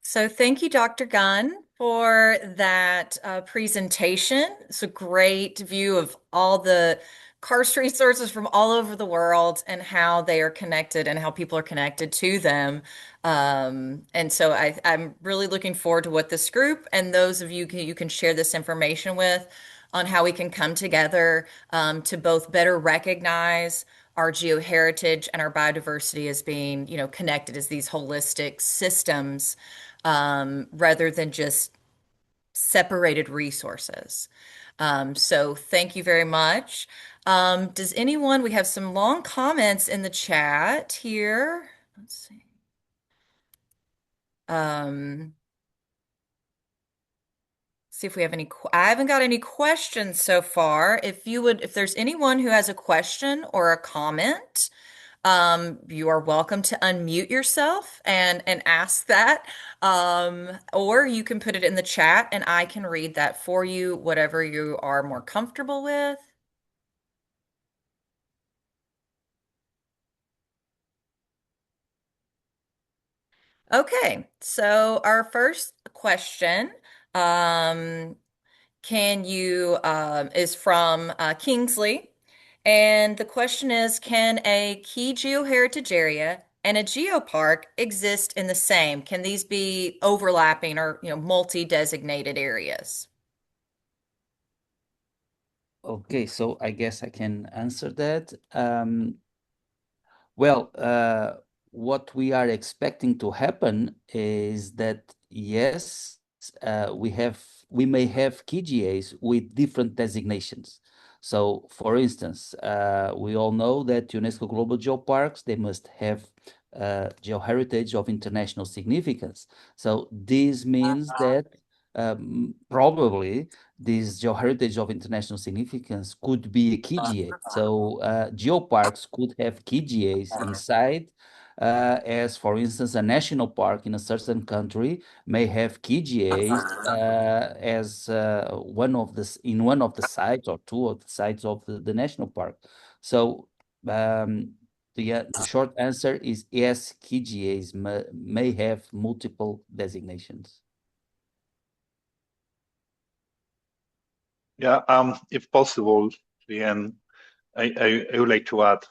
Speaker 1: So thank you, Dr. Gunn, for that presentation. It's a great view of all the karst resources from all over the world and how they are connected and how people are connected to them. And so I'm really looking forward to what this group and those of you you can share this information with on how we can come together to both better recognize our geoheritage and our biodiversity as being, connected as these holistic systems rather than just separated resources. So thank you very much. Does anyone, we have some long comments in the chat here. Let's see. See if we have any, I haven't got any questions so far. If there's anyone who has a question or a comment, you are welcome to unmute yourself and ask that. Or you can put it in the chat and I can read that for you, whatever you are more comfortable with. Okay, so our first question, is from Kingsley. And the question is, can a key geoheritage area and a geopark exist in the same? Can these be overlapping or, multi-designated areas?
Speaker 3: Okay, so I guess I can answer that. What we are expecting to happen is that, yes, we may have KGAs with different designations. So, for instance, we all know that UNESCO Global Geoparks, they must have geoheritage of international significance. So this means that probably this geoheritage of international significance could be a KGA. So geoparks could have KGAs inside, as for instance, a national park in a certain country may have KGAs as in one of the sites or two of the sites of the national park. So the short answer is yes, KGAs may have multiple designations.
Speaker 2: Yeah, if possible, Leanne, I would like to add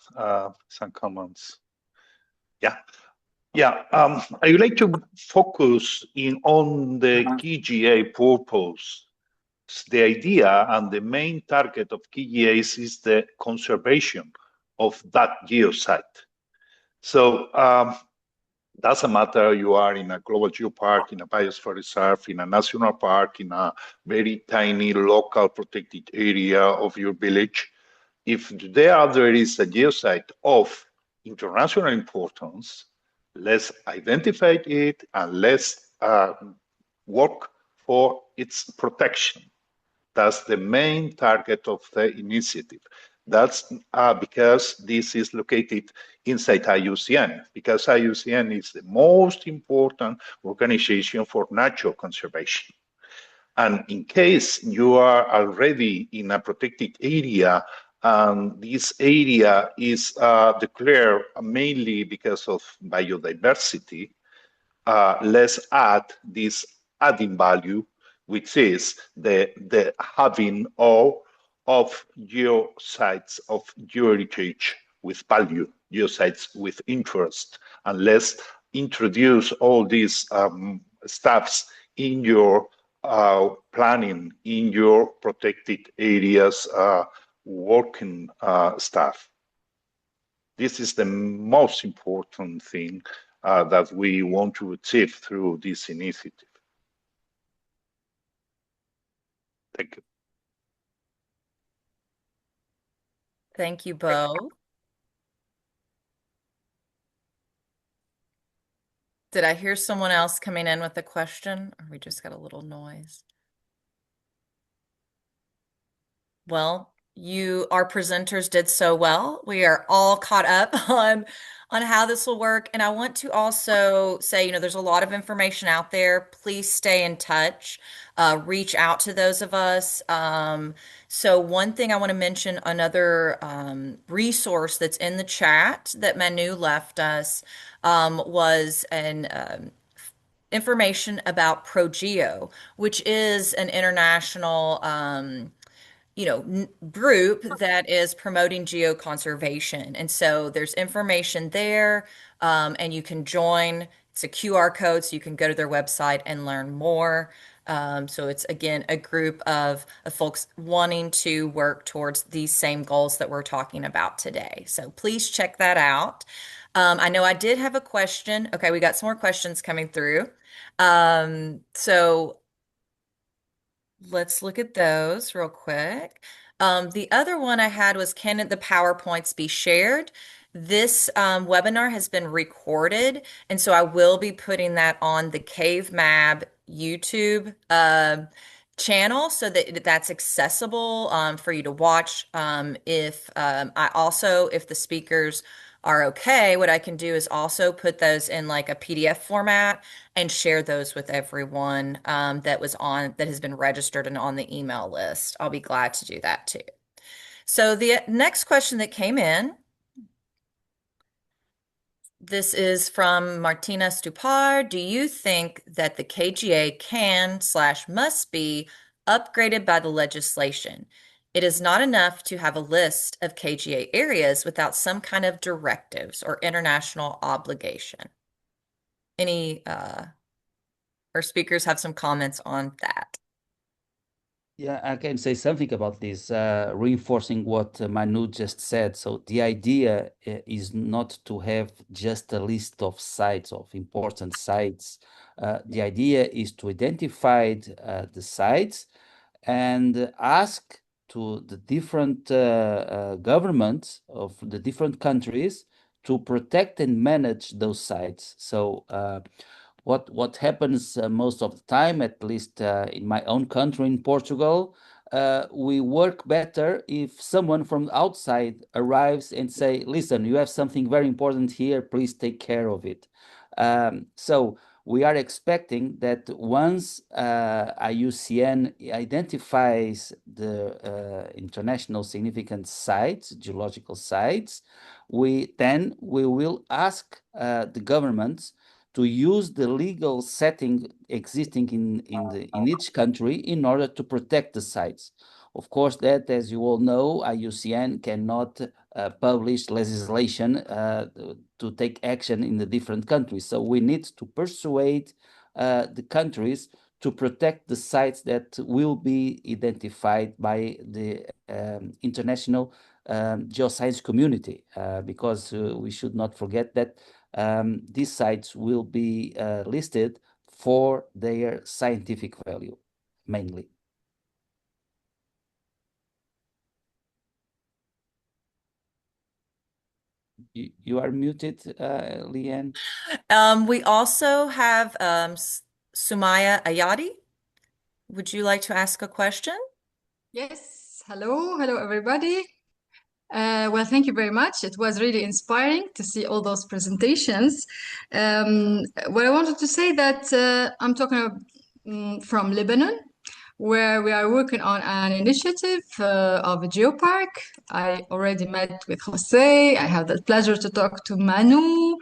Speaker 2: some comments. Yeah, I would like to focus on the KGA purpose. The idea and the main target of KGAs is the conservation of that geosite. So doesn't matter you are in a global geopark, in a biosphere reserve, in a national park, in a very tiny local protected area of your village. If there is a geosite of international importance, let's identify it and let's work for its protection. That's the main target of the initiative. That's because this is located inside IUCN, because IUCN is the most important organization for nature conservation. And in case you are already in a protected area, and this area is declared mainly because of biodiversity, let's add this adding value, which is the having all of geosites of geoheritage with value, geosites with interest, and let's introduce all these stuffs in your planning, in your protected areas working stuff. This is the most important thing that we want to achieve through this initiative. Thank you.
Speaker 1: Thank you, Bo. Did I hear someone else coming in with a question, or we just got a little noise? Well, our presenters did so well. We are all caught up on how this will work. And I want to also say, there's a lot of information out there. Please stay in touch. Reach out to those of us. So one thing I want to mention, another resource that's in the chat that Manu left us was an information about ProGeo, which is an international group that is promoting geoconservation. And so there's information there, and you can join. It's a QR code, so you can go to their website and learn more. So it's, again, a group of folks wanting to work towards these same goals that we're talking about today. So please check that out. I know I did have a question. Okay, we got some more questions coming through. So let's look at those real quick. The other one I had was, can the PowerPoints be shared? This webinar has been recorded, and so I will be putting that on the CaveMAB YouTube channel so that that's accessible for you to watch. If the speakers are okay, what I can do is also put those in like a PDF format and share those with everyone that has been registered and on the email list. I'll be glad to do that too. So the next question that came in, this is from Martina Stupar. Do you think that the KGA can/must be upgraded by the legislation? It is not enough to have a list of KGA areas without some kind of directives or international obligation. Any our speakers have some comments on that?
Speaker 3: Yeah, I can say something about this, reinforcing what Manu just said. So the idea is not to have just a list of sites, of important sites. The idea is to identify the sites and ask to the different governments of the different countries to protect and manage those sites. So what happens most of the time, at least in my own country, in Portugal, we work better if someone from outside arrives and say, listen, you have something very important here, please take care of it. So we are expecting that once IUCN identifies the international significant sites, geological sites, we will ask the governments to use the legal setting existing in each country in order to protect the sites. Of course, that, as you all know, IUCN cannot publish legislation to take action in the different countries. So we need to persuade the countries to protect the sites that will be identified by the international geoscience community, because we should not forget that these sites will be listed for their scientific value, mainly. You are muted, Leanne.
Speaker 1: We also have Sumaya Ayadi. Would you like to ask a question?
Speaker 5: Yes, hello everybody. Well, thank you very much. It was really inspiring to see all those presentations. What I wanted to say that I'm talking from Lebanon, where we are working on an initiative of a geopark. I already met with Jose. I have the pleasure to talk to Manu.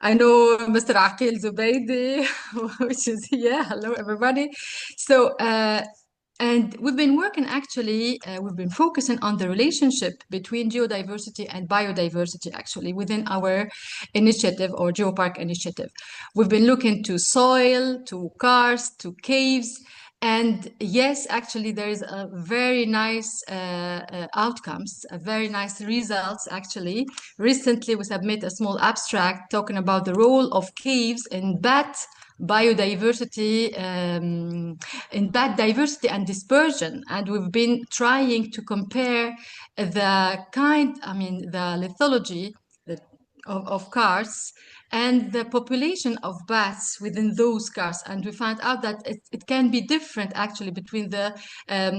Speaker 5: I know Mr. Aqil Zubaydi, which is here. Hello, everybody. So, and we've been working actually, we've been focusing on the relationship between geodiversity and biodiversity actually within our initiative or geopark initiative. We've been looking to soil, to karst, to caves. And yes, actually, there is a very nice outcomes, a very nice results. Actually, recently we submit a small abstract talking about the role of caves in bat biodiversity, in bat diversity and dispersion. And we've been trying to compare the lithology, of karsts and the population of bats within those karsts. And we found out that it can be different actually between the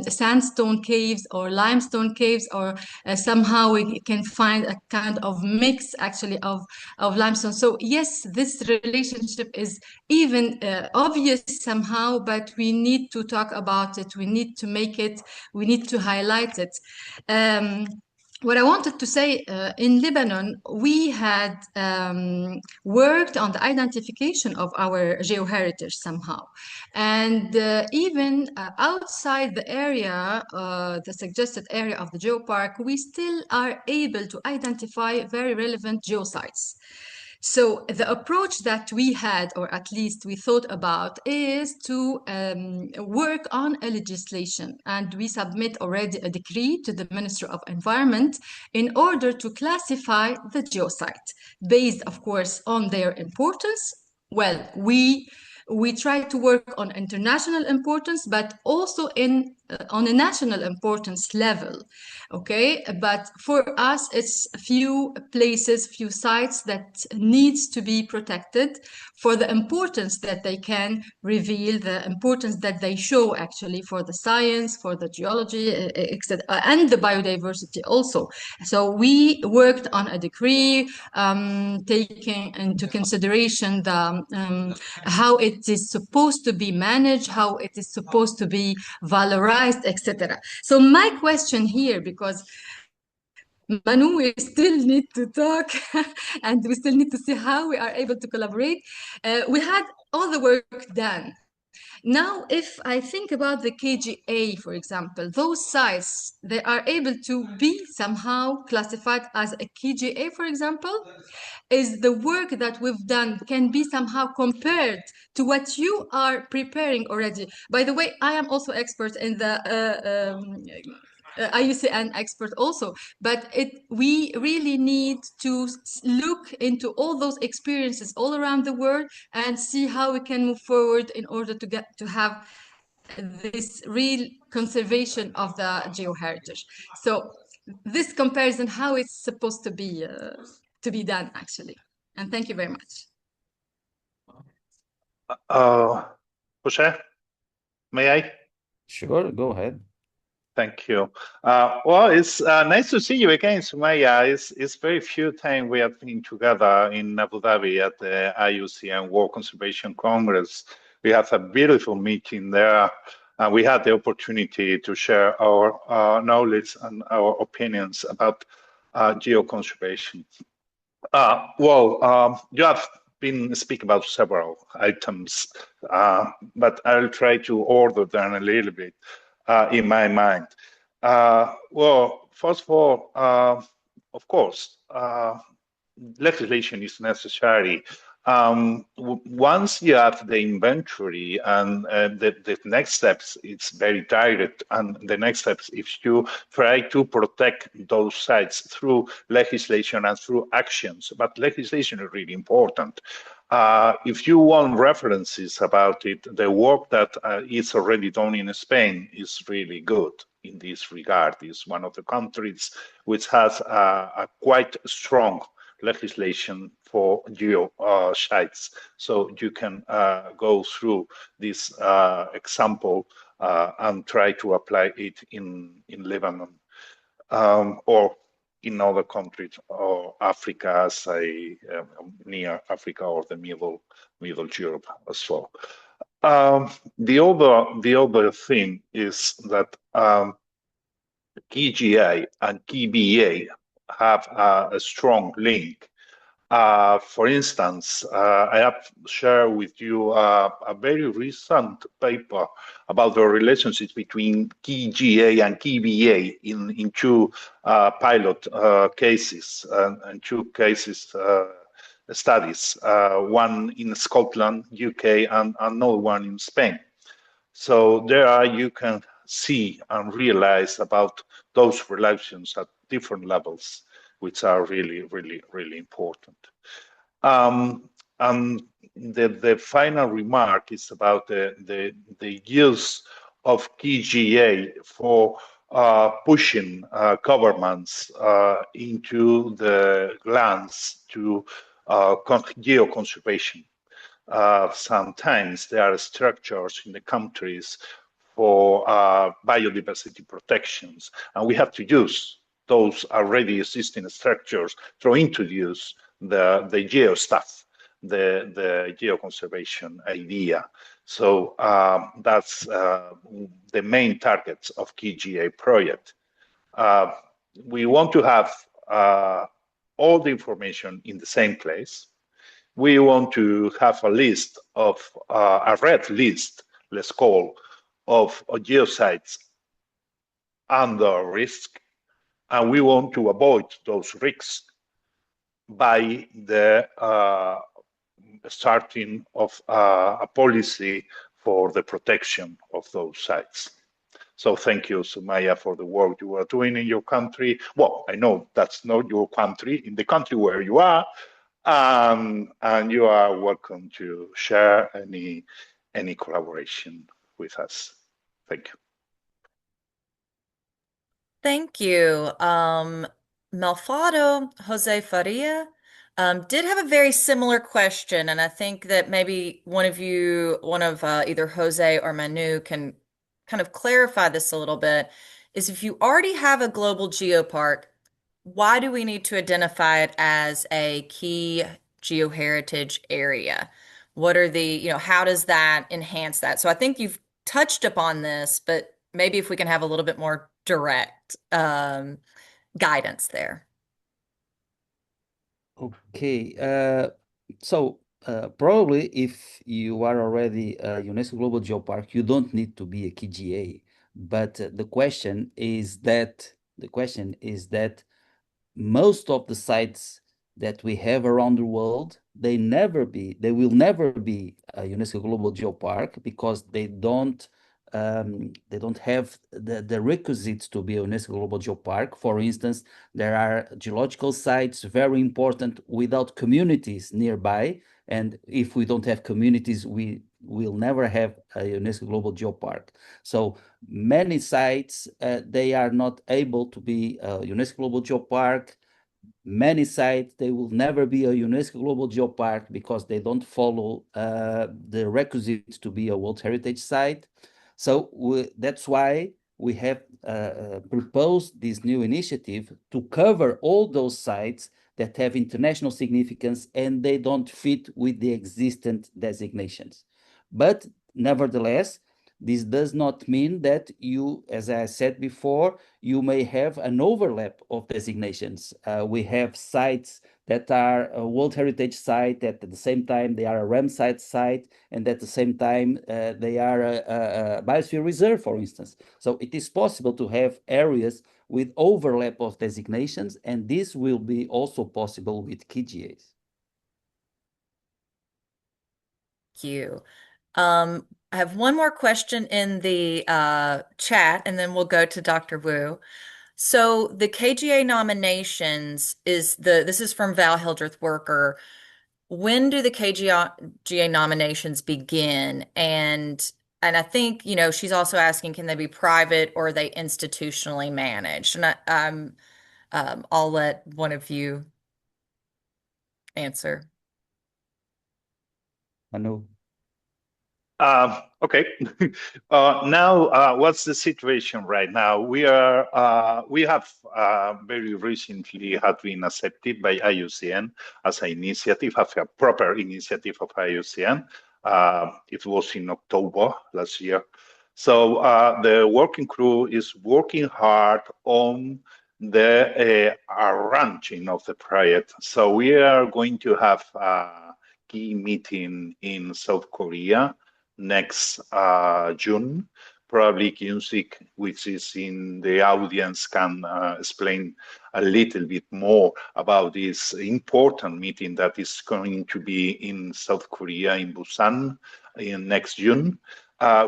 Speaker 5: sandstone caves or limestone caves, or somehow we can find a kind of mix actually of limestone. So yes, this relationship is even obvious somehow, but we need to talk about it. We need to make it, we need to highlight it. What I wanted to say, in Lebanon, we had worked on the identification of our geoheritage somehow. And even outside the area, the suggested area of the geopark, we still are able to identify very relevant geosites. So the approach that we had, or at least we thought about, is to work on a legislation. And we submit already a decree to the Minister of Environment in order to classify the geosite, based, of course, on their importance. Well, we try to work on international importance, but also on a national importance level, okay? But for us, it's a few places, few sites that needs to be protected for the importance that they can reveal, the importance that they show actually for the science, for the geology, etc., and the biodiversity also. So we worked on a decree taking into consideration the how it is supposed to be managed, how it is supposed to be valorized, etc. So my question here, because Manu, we still need to talk and we still need to see how we are able to collaborate. We had all the work done. Now, if I think about the KGA, for example, those sites, they are able to be somehow classified as a KGA, for example, is the work that we've done can be somehow compared to what you are preparing already. By the way, I am also expert in the IUCN expert also, but we really need to look into all those experiences all around the world and see how we can move forward in order to get to have this real conservation of the geoheritage. So this comparison, how it's supposed to be done actually. And thank you very much.
Speaker 2: Jose, may I?
Speaker 3: Sure, go ahead.
Speaker 2: Thank you. Well, it's nice to see you again, Sumaya. It's very few times we have been together in Abu Dhabi at the IUCN World Conservation Congress. We had a beautiful meeting there, and we had the opportunity to share our knowledge and our opinions about geoconservation. You have been speaking about several items, but I'll try to order them a little bit in my mind. Well, first of all, of course, legislation is necessary. Once you have the inventory and the next steps, it's very direct. And the next steps, if you try to protect those sites through legislation and through actions, but legislation is really important. If you want references about it, the work that is already done in Spain is really good in this regard. It's one of the countries which has a quite strong legislation for geosites. So you can go through this example and try to apply it in Lebanon or in other countries, or Africa, say near Africa or the Middle Europe as well. The other thing is that KGA and KBA have a strong link. For instance, I have shared with you a very recent paper about the relationship between KGA and KBA in two pilot cases and two cases studies, one in Scotland, UK, and another one in Spain. So there you can see and realize about those relations at different levels, which are really, really, really important. And the final remark is about the use of KGA for pushing governments into the lands to geoconservation. Sometimes there are structures in the countries for biodiversity protections, and we have to use those already existing structures to introduce the geo stuff, the geoconservation idea. So that's the main targets of KGA project. We want to have all the information in the same place. We want to have a list of, a red list, let's call, of geosites under risk, and we want to avoid those risks by the starting of a policy for the protection of those sites. So thank you, Sumaya, for the work you are doing in your country. Well, I know that's not your country, in the country where you are, and you are welcome to share any collaboration with us. Thank you.
Speaker 1: Thank you. Malfado Jose Faria did have a very similar question, and I think that maybe one of either Jose or Manu can kind of clarify this a little bit, is if you already have a global geopark, why do we need to identify it as a key geoheritage area? What are how does that enhance that? So I think you've touched upon this, but maybe if we can have a little bit more direct guidance there.
Speaker 3: Okay, so probably if you are already a UNESCO Global Geopark, you don't need to be a KGA. But the question is that most of the sites that we have around the world, they will never be a UNESCO Global Geopark because they don't have the requisites to be a UNESCO Global Geopark. For instance, there are geological sites very important without communities nearby, and if we don't have communities, we will never have a UNESCO Global Geopark. So many sites, they are not able to be a UNESCO Global Geopark. Many sites, they will never be a UNESCO Global Geopark because they don't follow the requisites to be a World Heritage Site. So that's why we have proposed this new initiative to cover all those sites that have international significance and they don't fit with the existing designations. But nevertheless, this does not mean that you, as I said before, you may have an overlap of designations. We have sites that are a World Heritage Site, at the same time they are a Ramsar site, and at the same time they are a Biosphere Reserve, for instance. So it is possible to have areas with overlap of designations, and this will be also possible with KGAs.
Speaker 1: Thank you. I have one more question in the chat, and then we'll go to Dr. Wu. So the KGA nominations this is from Val Hildreth Worker. When do the KGA nominations begin? And I think, she's also asking, can they be private or are they institutionally managed? And I'll let one of you answer.
Speaker 3: Manu.
Speaker 2: Okay. Now, what's the situation right now? We have very recently been accepted by IUCN as an initiative, as a proper initiative of IUCN. It was in October last year. So the working crew is working hard on the arranging of the project. So we are going to have a key meeting in South Korea next June. Probably Kyunsik, which is in the audience, can explain a little bit more about this important meeting that is going to be in South Korea, in Busan, in next June.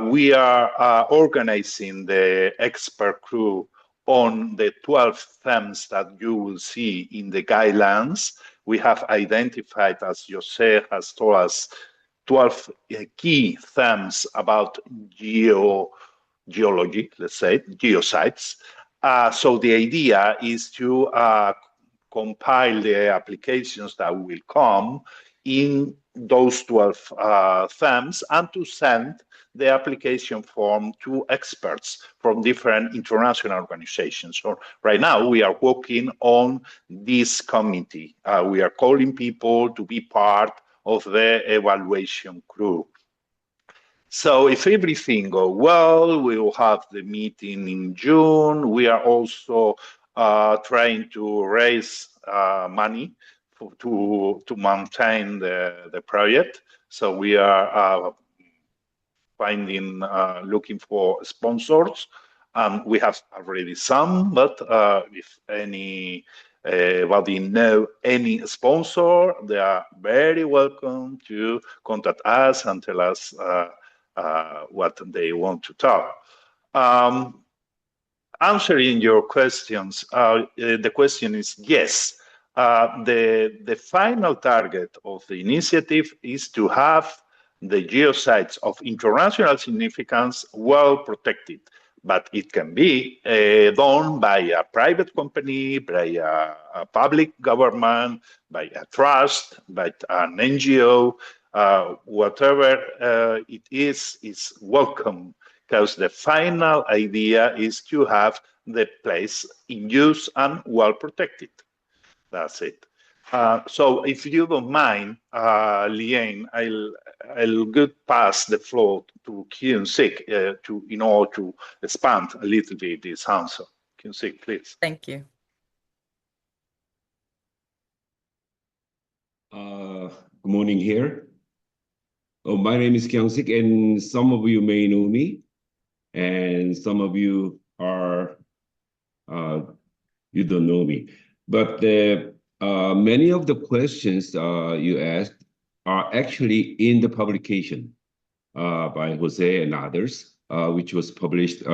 Speaker 2: We are organizing the expert crew on the 12 themes that you will see in the guidelines. We have identified, as Jose has told us, 12 key themes about geology, let's say, geosites. So the idea is to compile the applications that will come in those 12 themes and to send the application form to experts from different international organizations. So right now we are working on this committee. We are calling people to be part of the evaluation crew. So if everything goes well, we will have the meeting in June. We are also trying to raise money to maintain the project. So we are looking for sponsors. We have already some, but if anybody know any sponsor, they are very welcome to contact us and tell us what they want to talk. Answering your questions, the question is yes. The final target of the initiative is to have the geosites of international significance well protected, but it can be done by a private company, by a public government, by a trust, by an NGO, whatever it is welcome, because the final idea is to have the place in use and well protected. That's it. So if you don't mind, Liane, I'll pass the floor to Kyung-Sik in order to expand a little bit this answer. Kyung-Sik, please.
Speaker 1: Thank you.
Speaker 6: Good morning here. Oh, my name is Kyung-Sik, and some of you may know me, and some of you are you don't know me. But many of the questions you asked are actually in the publication by Jose and others, which was published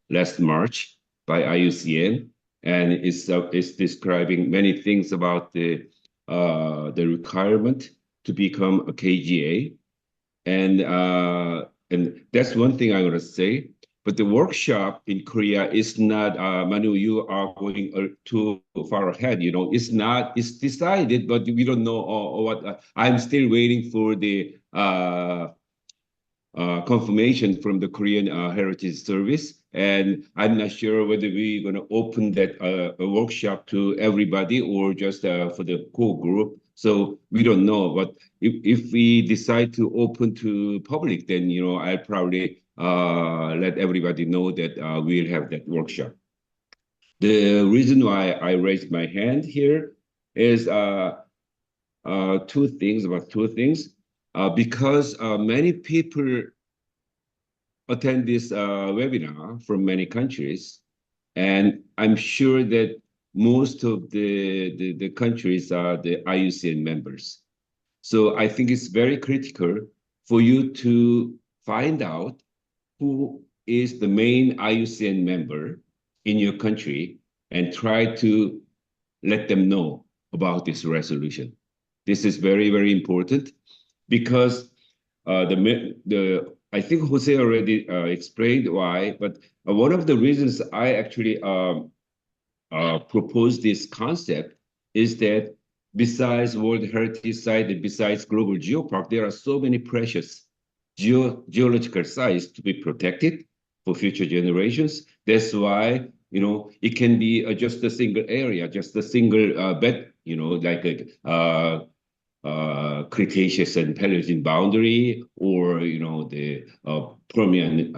Speaker 6: last March by IUCN, and it's describing many things about the requirement to become a KGA, and that's one thing I'm going to say. But the workshop in Korea is not, Manu, you are going too far ahead. You know, it's not, it's decided, but we don't know what. I'm still waiting for the confirmation from the Korean Heritage Service. And I'm not sure whether we're going to open that workshop to everybody or just for the core group. So we don't know. But if we decide to open to public, then, you know, I'll probably let everybody know that we'll have that workshop. The reason why I raised my hand here is two things. Because many people attend this webinar from many countries, and I'm sure that most of the countries are the IUCN members. So I think it's very critical for you to find out who is the main IUCN member in your country and try to let them know about this resolution. This is very, very important because I think Jose already explained why, but one of the reasons I actually proposed this concept is that besides World Heritage Site and besides Global Geopark, there are so many precious geological sites to be protected for future generations. That's why, you know, it can be just a single area, just a single bed, you know, like a Cretaceous and Paleogene boundary, or, you know, the Permian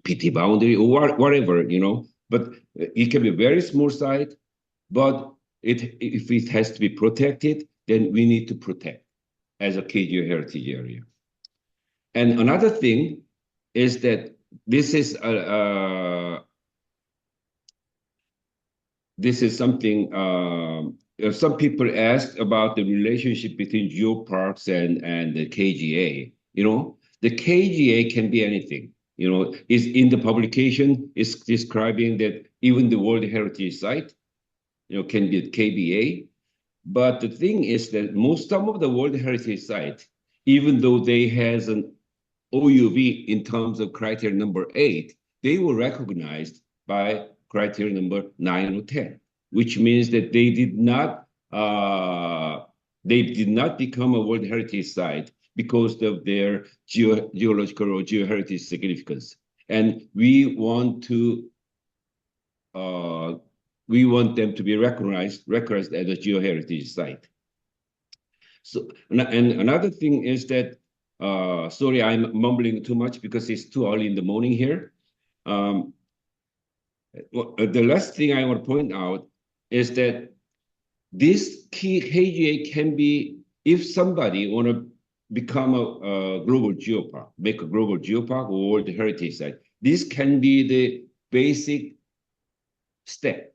Speaker 6: PT boundary, or whatever, you know. But it can be a very small site, but if it has to be protected, then we need to protect as a KGA heritage area. And another thing is that this is something some people asked about the relationship between geoparks and the KGA. You know, the KGA can be anything. You know, is in the publication is describing that even the World Heritage Site, you know, can be a KBA. But the thing is that some of the World Heritage Site, even though they has an OUV in terms of criteria number 8, they were recognized by criteria number 9 or 10, which means that they did not become a World Heritage Site because of their geological or geoheritage significance. And we want them to be recognized as a geoheritage site. So, and another thing is that, sorry, I'm mumbling too much because it's too early in the morning here. The last thing I want to point out is that this key KGA can be, if somebody want to become a global geopark, make a global geopark or World Heritage Site, this can be the basic step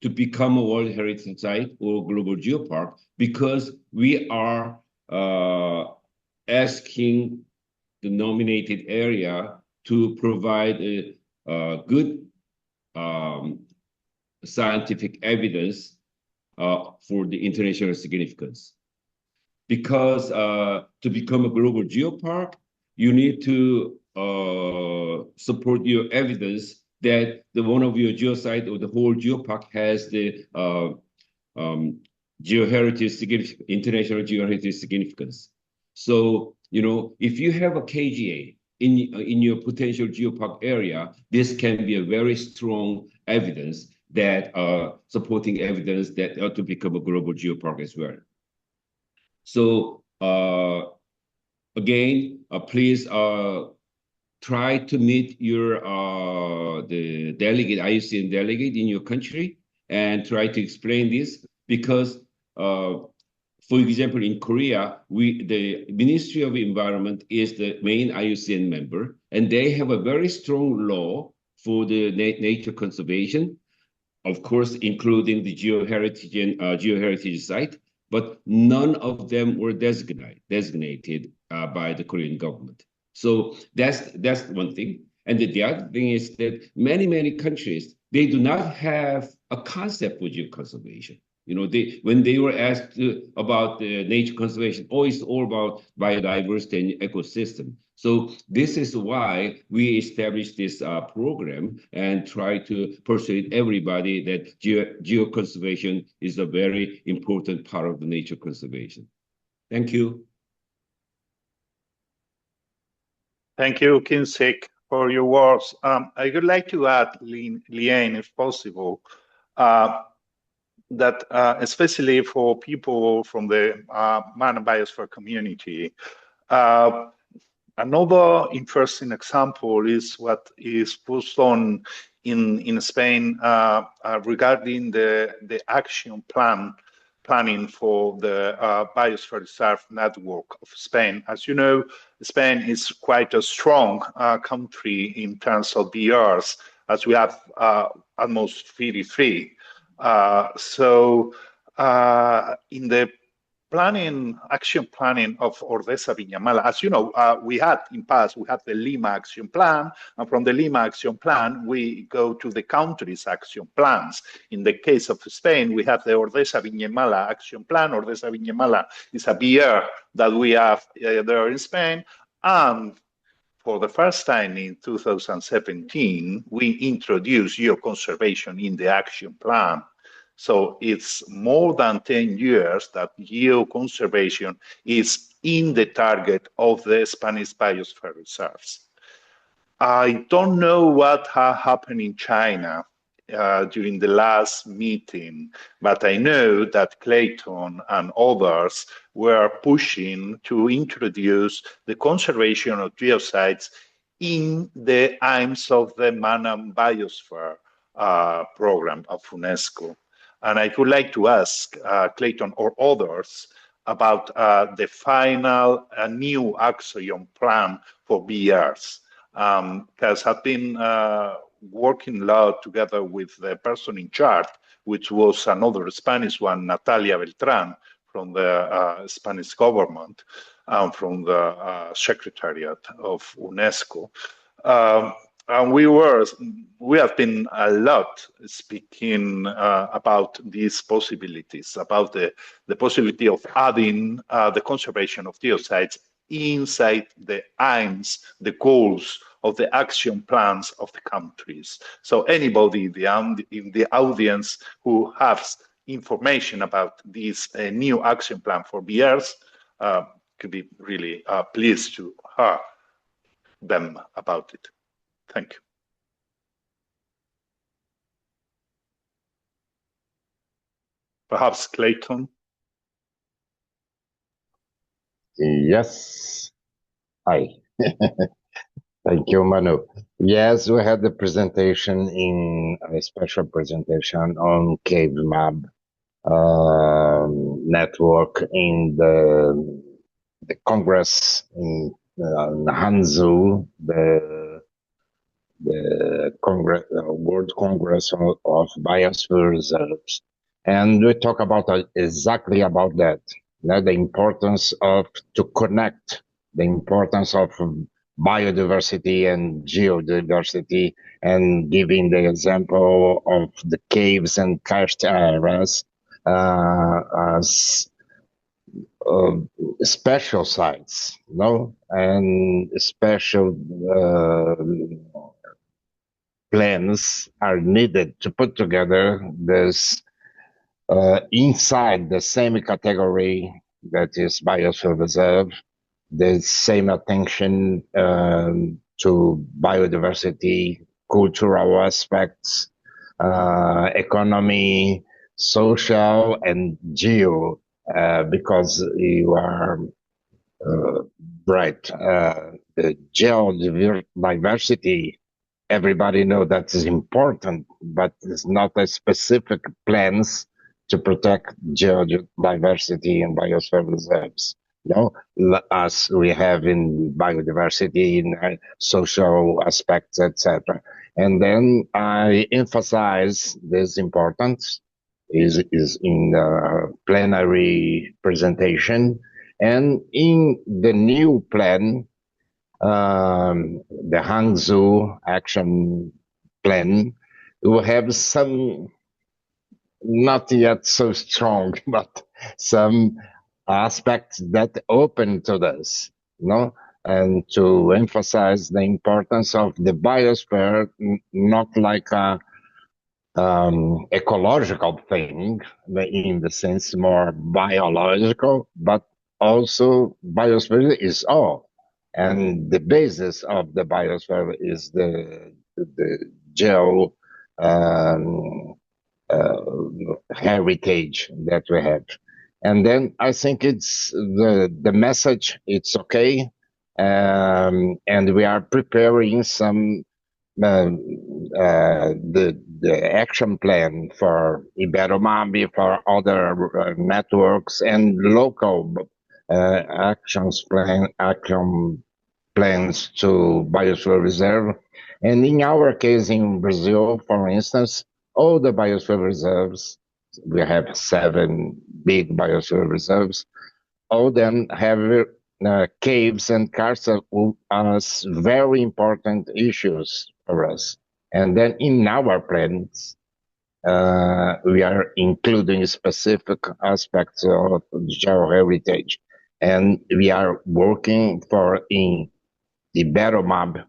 Speaker 6: to become a World Heritage Site or global geopark, because we are asking the nominated area to provide a good scientific evidence for the international significance. Because to become a global geopark, you need to support your evidence that the one of your geosite or the whole geopark has the geoheritage significance, international geoheritage significance. So, you know, if you have a KGA in your potential geopark area, this can be a very strong evidence that supporting evidence that ought to become a global geopark as well. So again, please try to meet your the delegate, IUCN delegate in your country, and try to explain this, because for example, in Korea, the Ministry of Environment is the main IUCN member, and they have a very strong law for the nature conservation, of course, including the geoheritage and geoheritage site, but none of them were designated by the Korean government. So that's one thing. And the other thing is that many countries, they do not have a concept for geoconservation. You know, when they were asked about the nature conservation, it's all about biodiversity and ecosystem. So this is why we established this program and try to persuade everybody that geoconservation is a very important part of the nature conservation. Thank you.
Speaker 2: Thank you, Kinsik, for your words. I would like to add, Liane, if possible, that especially for people from the marine biosphere community, another interesting example is what is pushed on in Spain regarding the action planning for the Biosphere Reserve network of Spain. As you know, Spain is quite a strong country in terms of BRs, as we have almost 33. So in the action planning of Ordesa Viñamala, as you know, we had the Lima action plan, and from the Lima action plan, we go to the country's action plans. In the case of Spain, we have the Ordesa Viñamala action plan. Ordesa Viñamala is a BR that we have there in Spain, and for the first time in 2017, we introduced geoconservation in the action plan. So it's more than 10 years that geoconservation is in the target of the Spanish Biosphere Reserves. I don't know what happened in China during the last meeting, but I know that Clayton and others were pushing to introduce the conservation of geosites in the aims of the Manam Biosphere program of UNESCO. And I would like to ask Clayton or others about the final new action plan for BRs. Because I've been working a lot together with the person in charge, which was another Spanish one, Natalia Beltran, from the Spanish government, from the Secretariat of UNESCO. And we have been a lot speaking about these possibilities, about the possibility of adding the conservation of geosites inside the aims, the goals of the action plans of the countries. So anybody in the audience who has information about this new action plan for BRs could be really pleased to hear them about it. Thank you. Perhaps Clayton?
Speaker 7: Yes. Hi. Thank you, Manu. Yes, we had the presentation a special presentation on CaveMAB network in the Congress in Hangzhou, the Congress, World Congress of Biosphere Reserves. And we talk about exactly about that, the importance of to connect, the importance of biodiversity and geodiversity, and giving the example of the caves and karst areas as special sites, and special plans are needed to put together this inside the same category that is biosphere reserve, the same attention to biodiversity, cultural aspects, economy, social, and geo, because you are right. The geodiversity, everybody know that is important, but it's not a specific plans to protect geodiversity and biosphere reserves. As we have in biodiversity, in social aspects, etc. And then I emphasize this importance is in the plenary presentation, and in the new plan, the Hangzhou action plan, will have some not yet so strong, but some aspects that open to this, and to emphasize the importance of the biosphere, not like a ecological thing in the sense more biological, but also biosphere is all. And the basis of the biosphere is the geo heritage that we have. And then I think it's the message, it's okay. And we are preparing some the action plan for IBEROMAB, for other networks, and local action plans to biosphere reserve. And in our case in Brazil, for instance, all the biosphere reserves, we have 7 big biosphere reserves, all of them have caves and karst as very important issues for us. And then in our plans, we are including specific aspects of geoheritage. And we are working for in IBEROMAB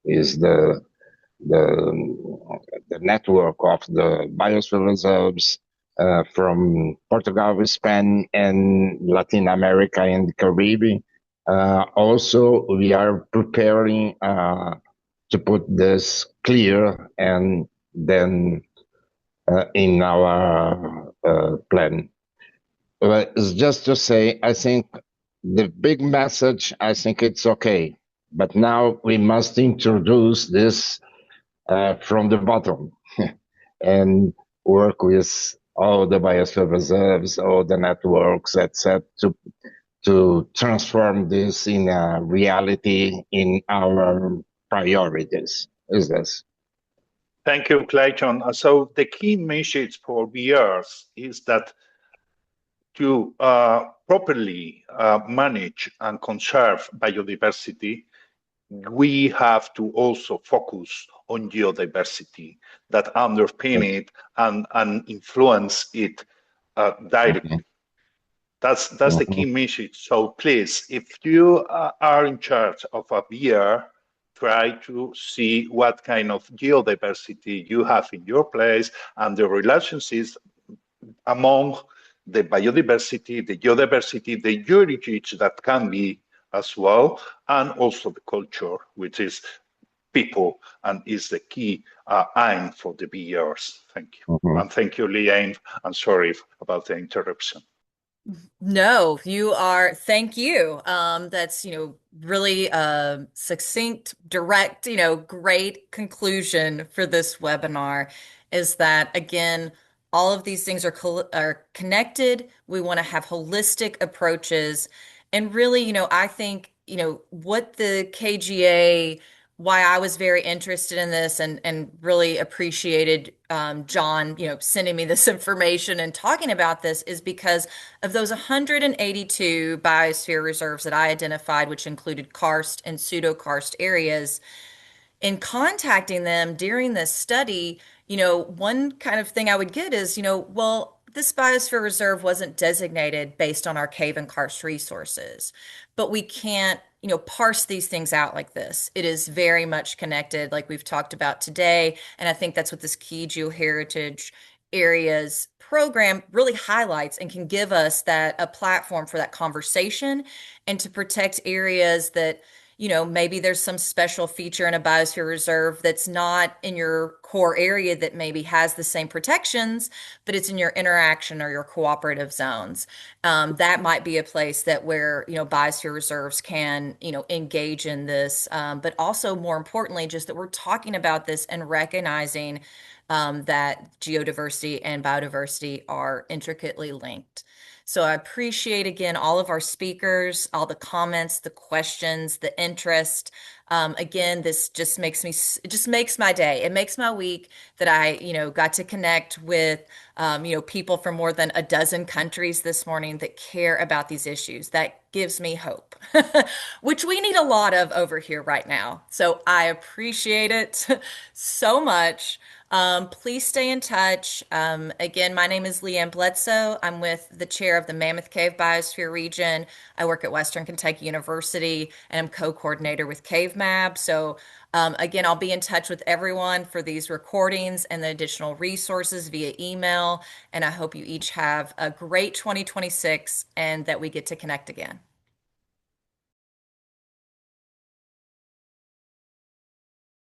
Speaker 7: is the network of the biosphere reserves from Portugal, Spain, and Latin America and the Caribbean. Also, we are preparing to put this clear and then in our plan. But it's just to say, I think the big message, I think it's okay. But now we must introduce this from the bottom and work with all the biosphere reserves, all the networks, etc., to transform this in a reality in our priorities. Is this?
Speaker 2: Thank you, Clayton. So the key message for BRs is that to properly manage and conserve biodiversity, we have to also focus on geodiversity that underpin it and influence it directly. That's the key message. So please, if you are in charge of a beer, try to see what kind of geodiversity you have in your place and the relationships among the biodiversity, the geodiversity, the heritage that can be as well, and also the culture, which is people and is the key aim for the beers. Thank you. And thank you, Leanne. I'm sorry about the interruption.
Speaker 1: No, you are. Thank you. That's, really succinct, direct, great conclusion for this webinar is that, again, all of these things are connected. We want to have holistic approaches. And really, I think, what the KGA, why I was very interested in this and really appreciated John, sending me this information and talking about this is because of those 182 biosphere reserves that I identified, which included karst and pseudo-karst areas. In contacting them during this study, one kind of thing I would get is, well, this biosphere reserve wasn't designated based on our cave and karst resources, but we can't, parse these things out like this. It is very much connected, like we've talked about today. And I think that's what this Key GeoHeritage Areas program really highlights and can give us a platform for that conversation and to protect areas that maybe there's some special feature in a biosphere reserve that's not in your core area that maybe has the same protections, but it's in your interaction or your cooperative zones. That might be a place where biosphere reserves can, engage in this. But also more importantly, just that we're talking about this and recognizing that geodiversity and biodiversity are intricately linked. So I appreciate again all of our speakers, all the comments, the questions, the interest. Again, this just makes my day. It makes my week that I, got to connect with, people from more than a dozen countries this morning that care about these issues. That gives me hope, which we need a lot of over here right now. So I appreciate it so much. Please stay in touch. Again, my name is Leanne Bledsoe. I'm with the chair of the Mammoth Cave Biosphere region. I work at Western Kentucky University and I'm co-coordinator with CaveMAB. So again, I'll be in touch with everyone for these recordings and the additional resources via email. And I hope you each have a great 2026 and that we get to connect again.